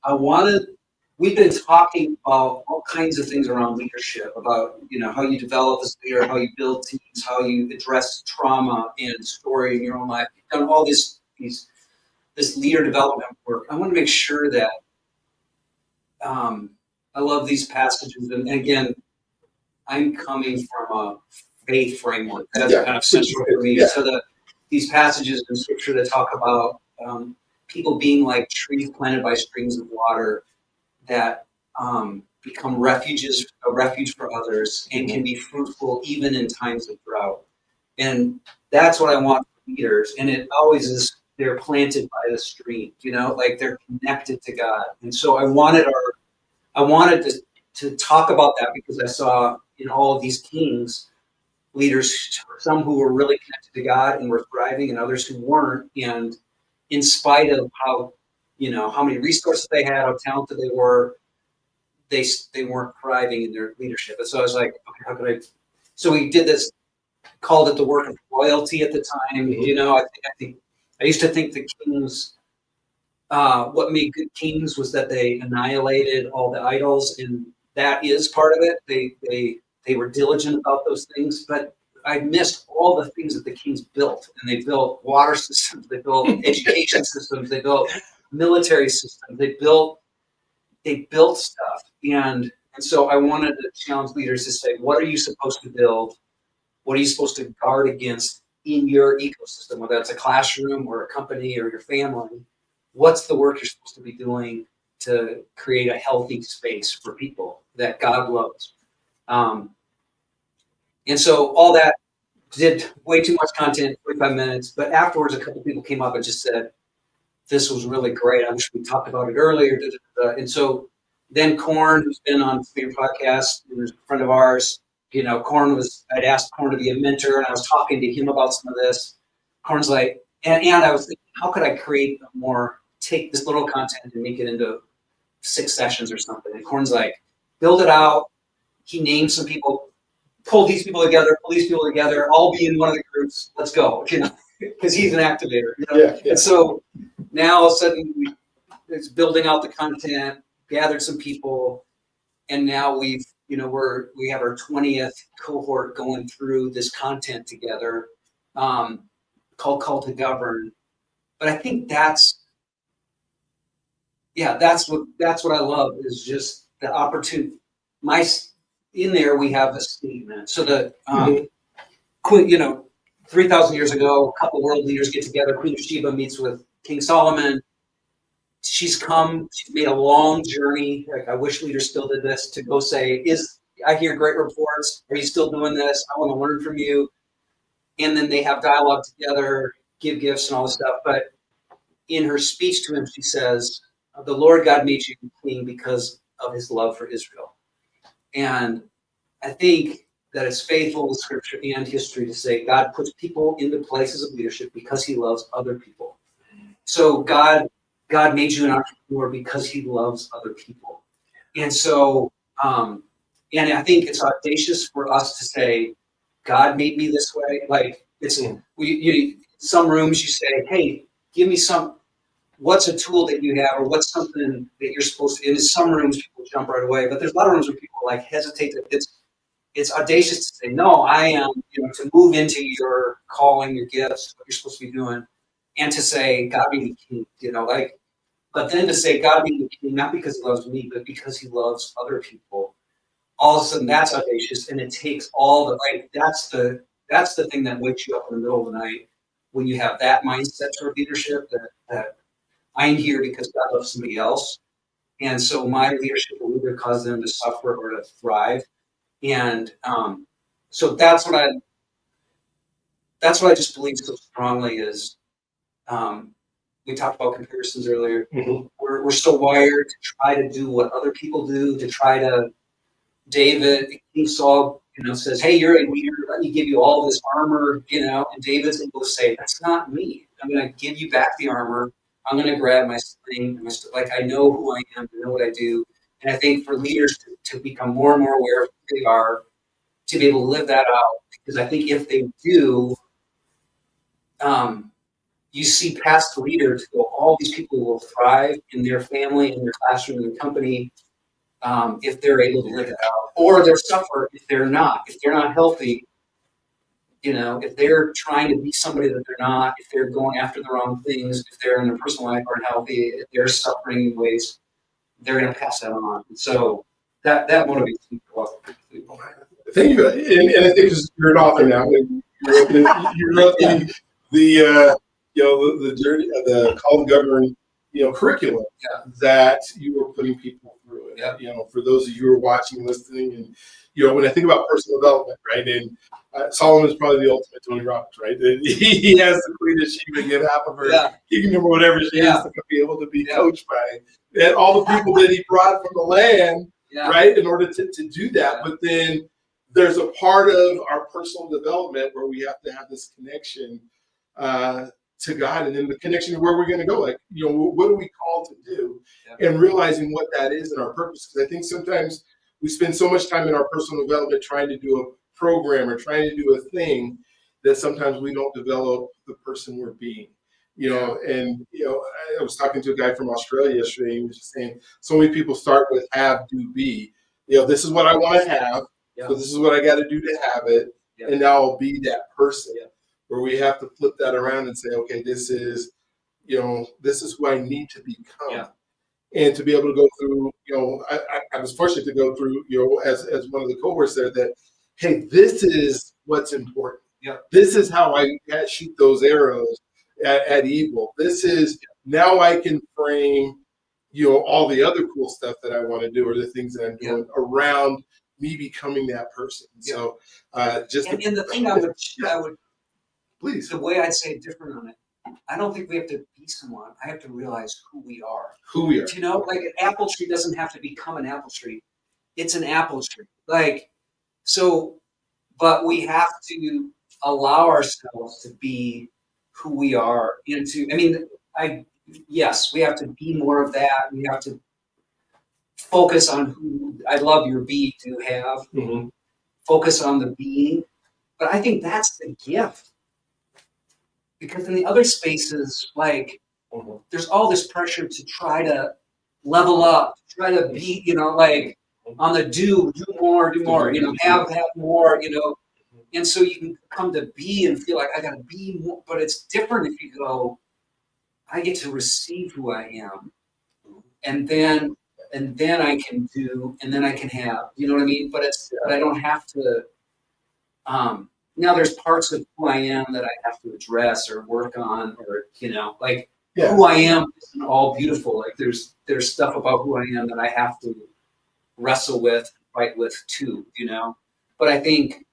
We've been talking about all kinds of things around leadership, about how you develop as a leader, how you build teams, how you address trauma and story in your own life. You've done all this leader development work. I want to make sure that I love these passages, and again, I'm coming from a faith framework that's kind of central for me. So these passages in Scripture that talk about people being like trees planted by streams of water that become a refuge for others, and can be fruitful even in times of drought. And that's what I want for leaders. And it always is, they're planted by the stream, like they're connected to God. And so I wanted to talk about that because I saw in all of these kings, leaders, some who were really connected to God and were thriving, and others who weren't. And in spite of how many resources they had, how talented they were, they weren't thriving in their leadership. And so I was like, okay, how could I? So we did this, called it the work of royalty at the time. I used to think the kings, what made good kings was that they annihilated all the idols, and that is part of it. They were diligent about those things, but I missed all the things that the kings built. And they built water systems, they built education systems, they built military systems, they built stuff. And so I wanted to challenge leaders to say, what are you supposed to build? What are you supposed to guard against in your ecosystem, whether that's a classroom or a company or your family? What's the work you're supposed to be doing to create a healthy space for people that God loves? And so all that, did way too much content, 45 minutes, but afterwards a couple people came up and just said, this was really great. I wish we talked about it earlier. And so then Korn, who's been on your podcast, who's a friend of ours, I'd asked Korn to be a mentor, and I was talking to him about some of this. Korn's like, and I was thinking, how could I take this little content and make it into 6 sessions or something? And Korn's like, build it out. He named some people, pull these people together, I'll be in one of the groups, let's go, because he's an activator. And so now all of a sudden it's building out the content, gathered some people, and now we have our 20th cohort going through this content together, called Call to Govern. But I think that's what I love, is just the opportunity. in there we have a statement. So the Queen, 3,000 years ago, a couple world leaders get together. Queen of Sheba meets with King Solomon. She's made a long journey. Like, I wish leaders still did this, to go say, I hear great reports. Are you still doing this? I want to learn from you. And then they have dialogue together, give gifts and all this stuff. But in her speech to him, she says, the Lord God made you king because of his love for Israel. And I think that it's faithful with scripture and history to say God puts people into places of leadership because he loves other people. So God made you an entrepreneur because he loves other people. And so, and I think it's audacious for us to say, God made me this way. Like, some rooms you say, hey, give me what's a tool that you have, or what's something that you're supposed to. In some rooms, people jump right away, but there's a lot of rooms where people like hesitate. It's audacious to say, no, I am, to move into your calling, your gifts, what you're supposed to be doing, and to say, God be the king, but then to say, God be the king, not because he loves me, but because he loves other people. All of a sudden, that's audacious, and it takes that's the thing that wakes you up in the middle of the night when you have that mindset toward leadership, that I'm here because God loves somebody else. And so my leadership will either cause them to suffer or to thrive. And so that's what I just believe so strongly is, we talked about comparisons earlier. Mm-hmm. We're so wired to try to do what other people do, to try to. King Saul, says, hey, you're a leader, let me give you all this armor, and David's able to say, that's not me. I'm going to give you back the armor. I'm going to grab my sling. I know who I am, I know what I do. And I think for leaders to become more and more aware of who they are, to be able to live that out, because I think if they do, you see past the leader to go, all these people will thrive in their family, in their classroom, in their company, if they're able to live it out, or they'll suffer if they're not healthy. If they're trying to be somebody that they're not, if they're going after the wrong things, if they're in their personal life aren't healthy, if they're suffering in ways, they're going to pass that on. And so that motivates me for what. Thank you. And I think because you're an author now, and you wrote the journey of the Call to Govern, curriculum that you were putting people through. And, for those of you who are watching, listening, and when I think about personal development, right? And Solomon's probably the ultimate Tony Robbins, right? He has the Queen of Sheba give half of her kingdom or whatever she is to be able to be coached by, and all the people that he brought from the land, right? In order to do that, but then there's a part of our personal development where we have to have this connection to God, and then the connection to where we're going to go. Like, what are we called to do, and realizing what that is and our purpose. Because I think sometimes we spend so much time in our personal development trying to do a program or trying to do a thing that sometimes we don't develop the person we're being. And I was talking to a guy from Australia yesterday. He was just saying so many people start with have, do, be. This is what I want to have. So this is what I got to do to have it, and now I'll be that person. Where we have to flip that around and say, okay, this is who I need to become, and to be able to go through. I was fortunate to go through. As one of the cohorts said that, hey, this is what's important. This is how I shoot those arrows at evil. This is now I can frame, all the other cool stuff that I want to do, or the things that I'm doing around me becoming that person. So, and the thing I would please, the way I'd say it different on it, I don't think we have to be someone. I have to realize who we are. Who we are. Like an apple tree doesn't have to become an apple tree. It's an apple tree. But we have to allow ourselves to be who we are. We have to be more of that. We have to focus on who I love your be to have. Mm-hmm. Focus on the being. But I think that's the gift. Because in the other spaces, there's all this pressure to try to level up, try to be, on the do more, have more, and so you can come to be and feel like I got to be more. But it's different if you go, I get to receive who I am, and then and then I can do, and then I can have, you know what I mean? But but I don't have to, now there's parts of who I am that I have to address or work on, or, like Yeah. who I am isn't all beautiful. Like there's stuff about who I am that I have to wrestle with, fight with too, But I think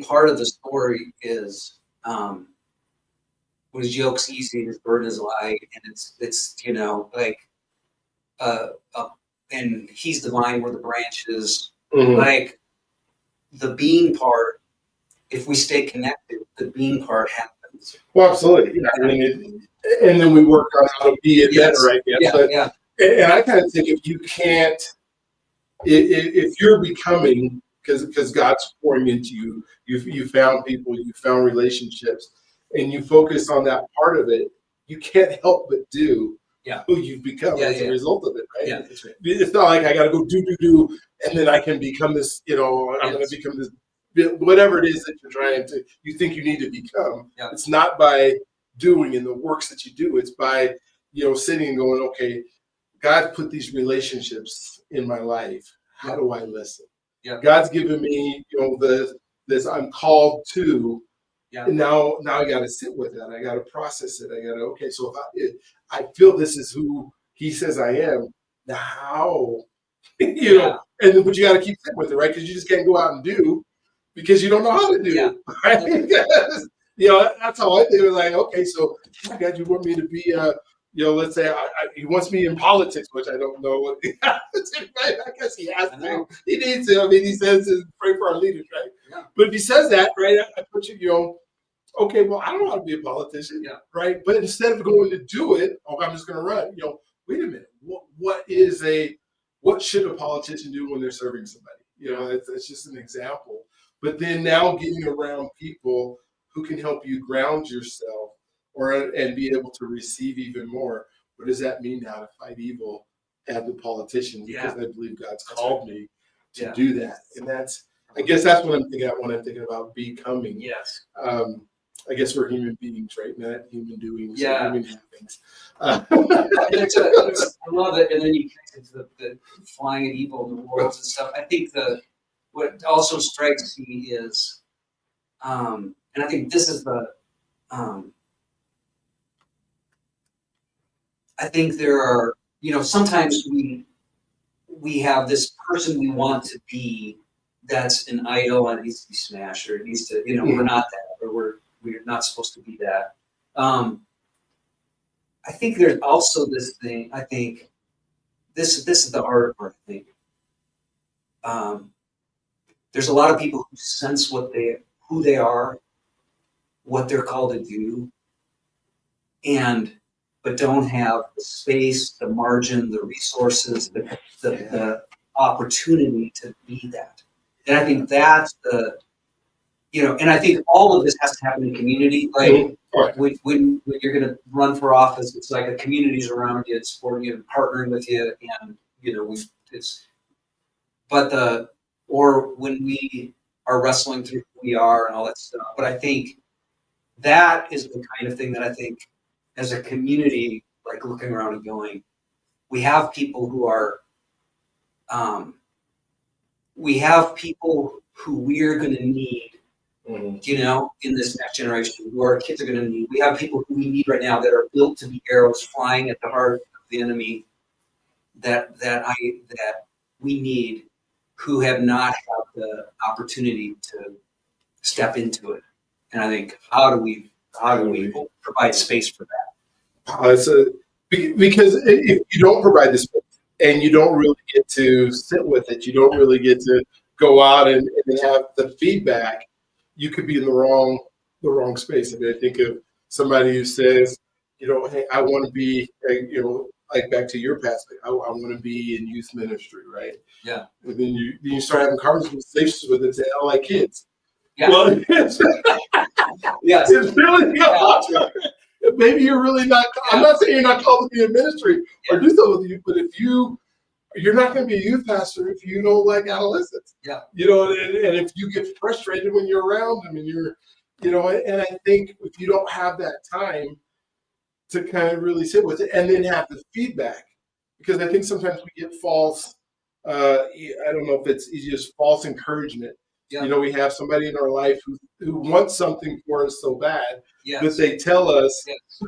part of the story is, when his yoke's easy, his burden is light, and it's like, and he's the vine, we're the branches. Like the being part, if we stay connected, the being part happens. Well, absolutely. Yeah. I mean, and then we work on how to be it better, right? Yeah. And I kind of think if you can't, if you're becoming, because God's pouring into you, you found people, you found relationships, and you focus on that part of it, you can't help but do who you've become as a result of it, right? Yeah, that's right. It's not like I got to go do, and then I can become this, I'm going to become this, whatever it is that you think you need to become. Yeah. It's not by doing in the works that you do. It's by, sitting and going, okay, God put these relationships in my life. How do I listen? Yeah. God's given me, this I'm called to. Yeah. And now I got to sit with that. I got to process it. I got to, okay, so if I feel this is who he says I am, now how, and then, but you got to keep sitting with it, right? Because you just can't go out and do because you don't know how to do, right? That's how I think. It was like, okay, so God, you want me to be, let's say he wants me in politics, which I don't know what. I guess he has to. He needs to. I mean, he says to pray for our leaders, right? Yeah. But if he says that, right, I put you, okay, well, I don't know how to be a politician, right? But instead of going to do it, I'm just going to run. Wait a minute. What should a politician do when they're serving somebody? It's just an example. But then now getting around people who can help you ground yourself and be able to receive even more. What does that mean now to fight evil as a politician? Because I believe God's called me to do that. And I guess that's what I'm thinking about when I'm thinking about becoming. Yes. I guess we're human beings, right? Not human doings, human happenings. I love it. And then you connect it to the flying at evil in the worlds and stuff. I think what also strikes me is, and I think this is I think there are, sometimes we have this person we want to be that's an idol and it needs to be smashed, or it needs to, we're not that, or we're not supposed to be that. I think there's also this thing, I think this is the hard part, I think. There's a lot of people who sense who they are, what they're called to do, but don't have the space, the margin, the resources, the opportunity to be that. And I think that's and I think all of this has to happen in community. Like when you're going to run for office, it's like a community's around you, it's supporting you, and partnering with you, and or when we are wrestling through who we are and all that stuff. But I think that is the kind of thing that I think as a community, like looking around and going, we have people who are, we have people who we're going to need, in this next generation, who our kids are going to need. We have people who we need right now that are built to be arrows flying at the heart of the enemy that we need, who have not had the opportunity to step into it. And I think, how do we provide space for that? Because if you don't provide this space and you don't really get to sit with it, you don't really get to go out and have the feedback, you could be in the wrong space. I mean, I think of somebody who says, hey, I want to be, like back to your past, I want to be in youth ministry, right? Yeah. And then you start having conversations with them, say, I like kids. Yeah. Well, it's really not. Maybe you're really not. I'm not saying you're not called to be in ministry or do something with you, but if you're not going to be a youth pastor if you don't like adolescents. Yeah. And if you get frustrated when you're around them, and and I think if you don't have that time to kind of really sit with it and then have the feedback, because I think sometimes we get false. I don't know if it's just false encouragement. Yeah. You know, we have somebody in our life who wants something for us so bad, Yes. but they tell us, Yes.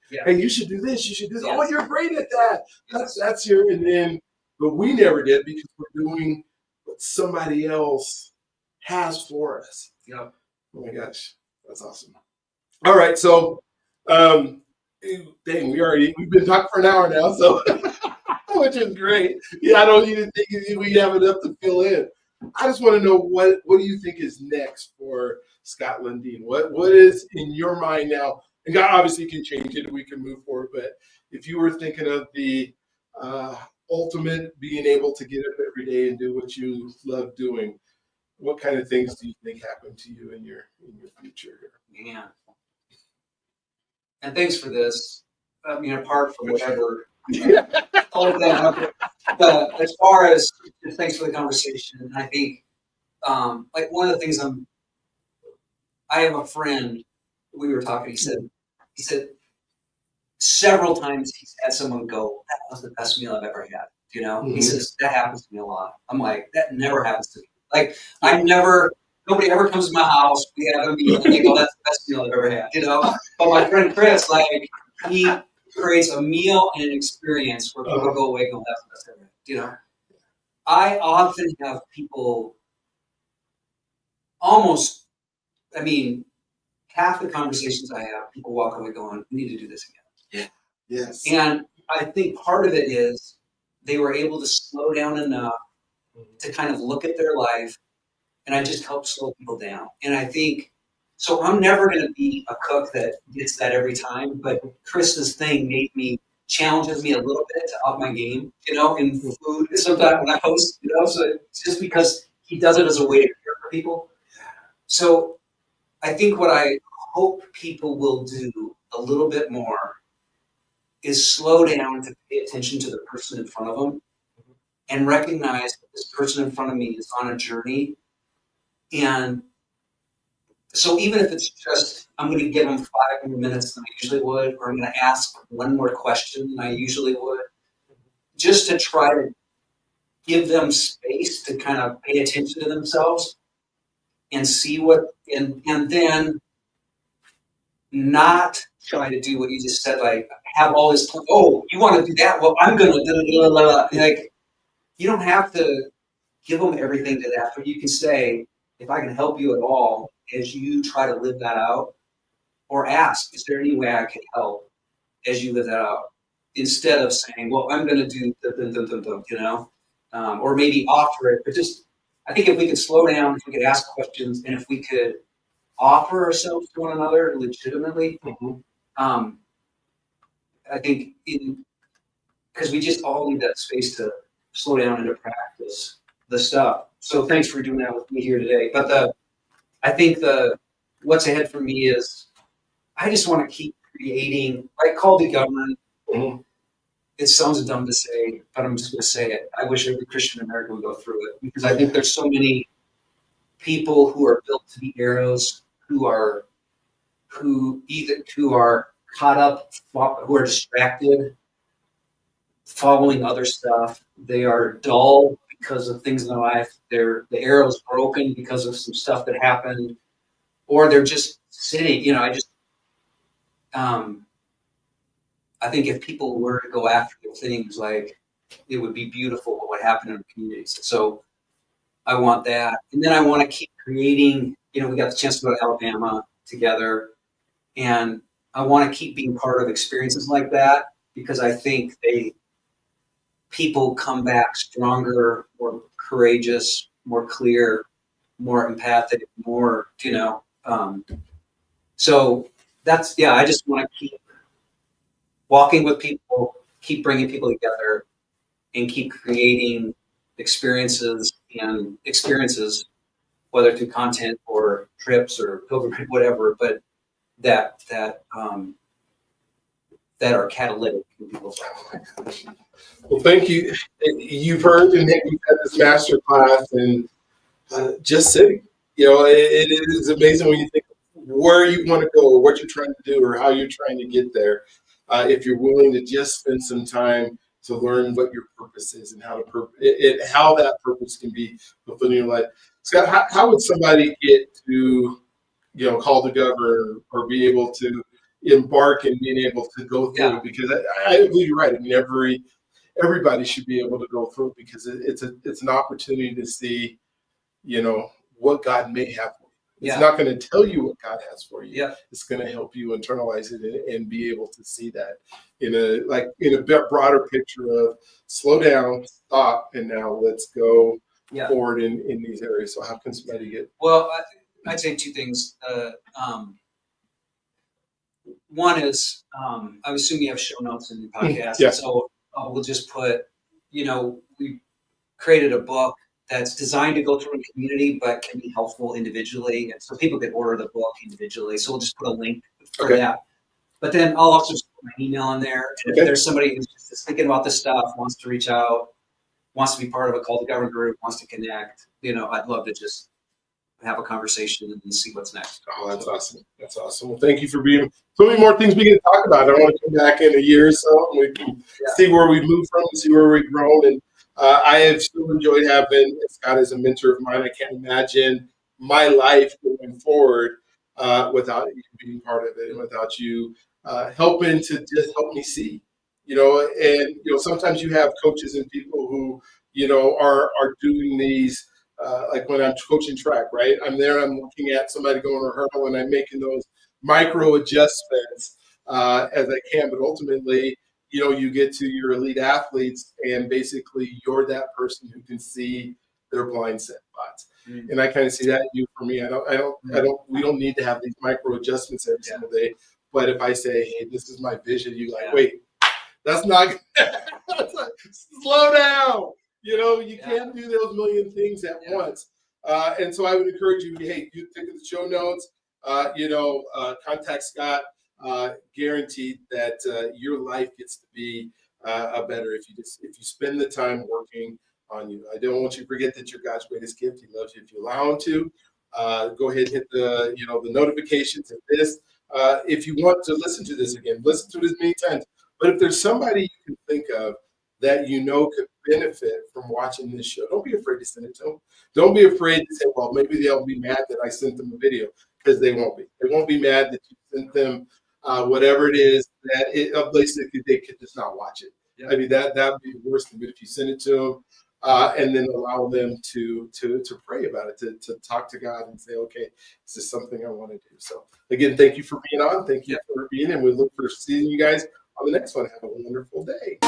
Yeah. "Hey, you should do this. You should do this. Yes. Oh, you're great at that. That's your." And then, but we never did because we're doing what somebody else has for us. Yeah. Oh my gosh, that's awesome. All right, so dang, we've been talking for an hour now, so which is great. Yeah, I don't even think we have enough to fill in. I just want to know what do you think is next for Scott Lundeen? What is in your mind now? And God obviously can change it, and we can move forward. But if you were thinking of the ultimate being able to get up every day and do what you love doing, what kind of things do you think happen to you in your future? Man. And thanks for this. I mean, apart from whatever, all of that. But as far as thanks for the conversation, I think like one of the things I have a friend. We were talking. He said several times he's had someone go, "That was the best meal I've ever had." You know, he says that happens to me a lot. I'm like, that never happens to me. Like nobody ever comes to my house. We have a meal and they go, "That's the best meal I've ever had." You know, but my friend Chris, like, he creates a meal and an experience where people go away and go, "That's the best I've ever had." You know, I often have people almost, I mean, half the conversations I have, people walk away going, "We need to do this again." Yes. And I think part of it is they were able to slow down enough to kind of look at their life, and I just help slow people down. And I think, so I'm never going to be a cook that gets that every time, but Chris's thing challenges me a little bit to up my game, you know, in food sometimes when I host, you know, so it's just because he does it as a way to care for people. So I think what I hope people will do a little bit more is slow down to pay attention to the person in front of them and recognize that this person in front of me is on a journey. And so even if it's just, I'm going to give them 5 more minutes than I usually would, or I'm going to ask one more question than I usually would, just to try to give them space to kind of pay attention to themselves and see and then not try to do what you just said, like have all this, "Oh, you want to do that? Well, I'm going to, like, you don't have to give them everything to that, but you can say, if I can help you at all as you try to live that out, or ask, is there any way I can help as you live that out? Instead of saying, well, I'm going to do, you know, or maybe offer it, but just, I think if we could slow down, if we could ask questions, and if we could offer ourselves to one another legitimately, I think because we just all need that space to slow down and to practice the stuff. So thanks for doing that with me here today. But I think what's ahead for me is I just want to keep creating. I call the government. It sounds dumb to say, but I'm just going to say it. I wish every Christian in America would go through it, because I think there's so many people who are built to be arrows, who are caught up, who are distracted, following other stuff. They are dull because of things in their life. The arrow's broken because of some stuff that happened, or they're just sitting. You know, I think if people were to go after their things, like, it would be beautiful what would happen in our communities. So I want that. And then I want to keep creating, you know, we got the chance to go to Alabama together, and I want to keep being part of experiences like that, because I think people come back stronger, more courageous, more clear, more empathic, more, you know. So that's, yeah, I just want to keep walking with people, keep bringing people together, and keep creating experiences, whether through content or trips or pilgrimage, whatever, but that are catalytic in people's lives. Well, thank you. You've heard, and we've had this master class, and just sitting. You know, it is amazing when you think where you want to go, or what you're trying to do, or how you're trying to get there. If you're willing to just spend some time to learn what your purpose is and how that purpose can be fulfilled in your life. Scott, how would somebody get to, call the governor or be able to embark and being able to go through it? Because I believe you're right. I mean, everybody should be able to go through it because it's an opportunity to see, what God may have for you. It's not going to tell you what God has for you. Yeah. It's going to help you internalize it and be able to see that in a bit broader picture of slow down, stop, and now let's go forward in these areas. So how can somebody get? Well, I'd say two things. One is, I assume you have show notes in the podcast. Yeah. So we'll just put, we created a book that's designed to go through a community, but can be helpful individually. And so people can order the book individually. So we'll just put a link for that. But then I'll also just put my email in there. And if there's somebody who's just thinking about this stuff, wants to reach out, wants to be part of a Call to Government group, wants to connect, I'd love to just have a conversation and see what's next. Oh, that's awesome. That's awesome. Well, thank you for being so many more things we can talk about. I want to come back in a year or so and we can see where we've moved from and see where we've grown. And I have still enjoyed having Scott as a mentor of mine. I can't imagine my life going forward without you being part of it and without you helping to just help me see. Sometimes you have coaches and people who, are doing these. Like when I'm coaching track, right? I'm there, I'm looking at somebody going a hurdle and I'm making those micro adjustments as I can. But ultimately, you get to your elite athletes and basically you're that person who can see their blind spots. Mm-hmm. And I kind of see that in you for me. We don't need to have these micro adjustments every single day. But if I say, hey, this is my vision, you wait, that's not, slow down. You can't do those million things at once. And so I would encourage you, hey, you take the show notes, contact Scott, guaranteed that your life gets to be better if you spend the time working on you. I don't want you to forget that you're God's greatest gift. He loves you if you allow him to. Go ahead and hit the notifications of this. If you want to listen to this again, listen to it as many times. But if there's somebody you can think of that could benefit from watching this show, don't be afraid to send it to them. Don't be afraid to say, well, maybe they'll be mad that I sent them a video, because they won't be. They won't be mad that you sent them whatever it is that basically they could just not watch it. Yeah. I mean, that would be the worst thing. But if you send it to them and then allow them to pray about it, to talk to God and say, okay, this is something I want to do. So again, thank you for being on. Thank you for being, and we look forward to seeing you guys on the next one. Have a wonderful day.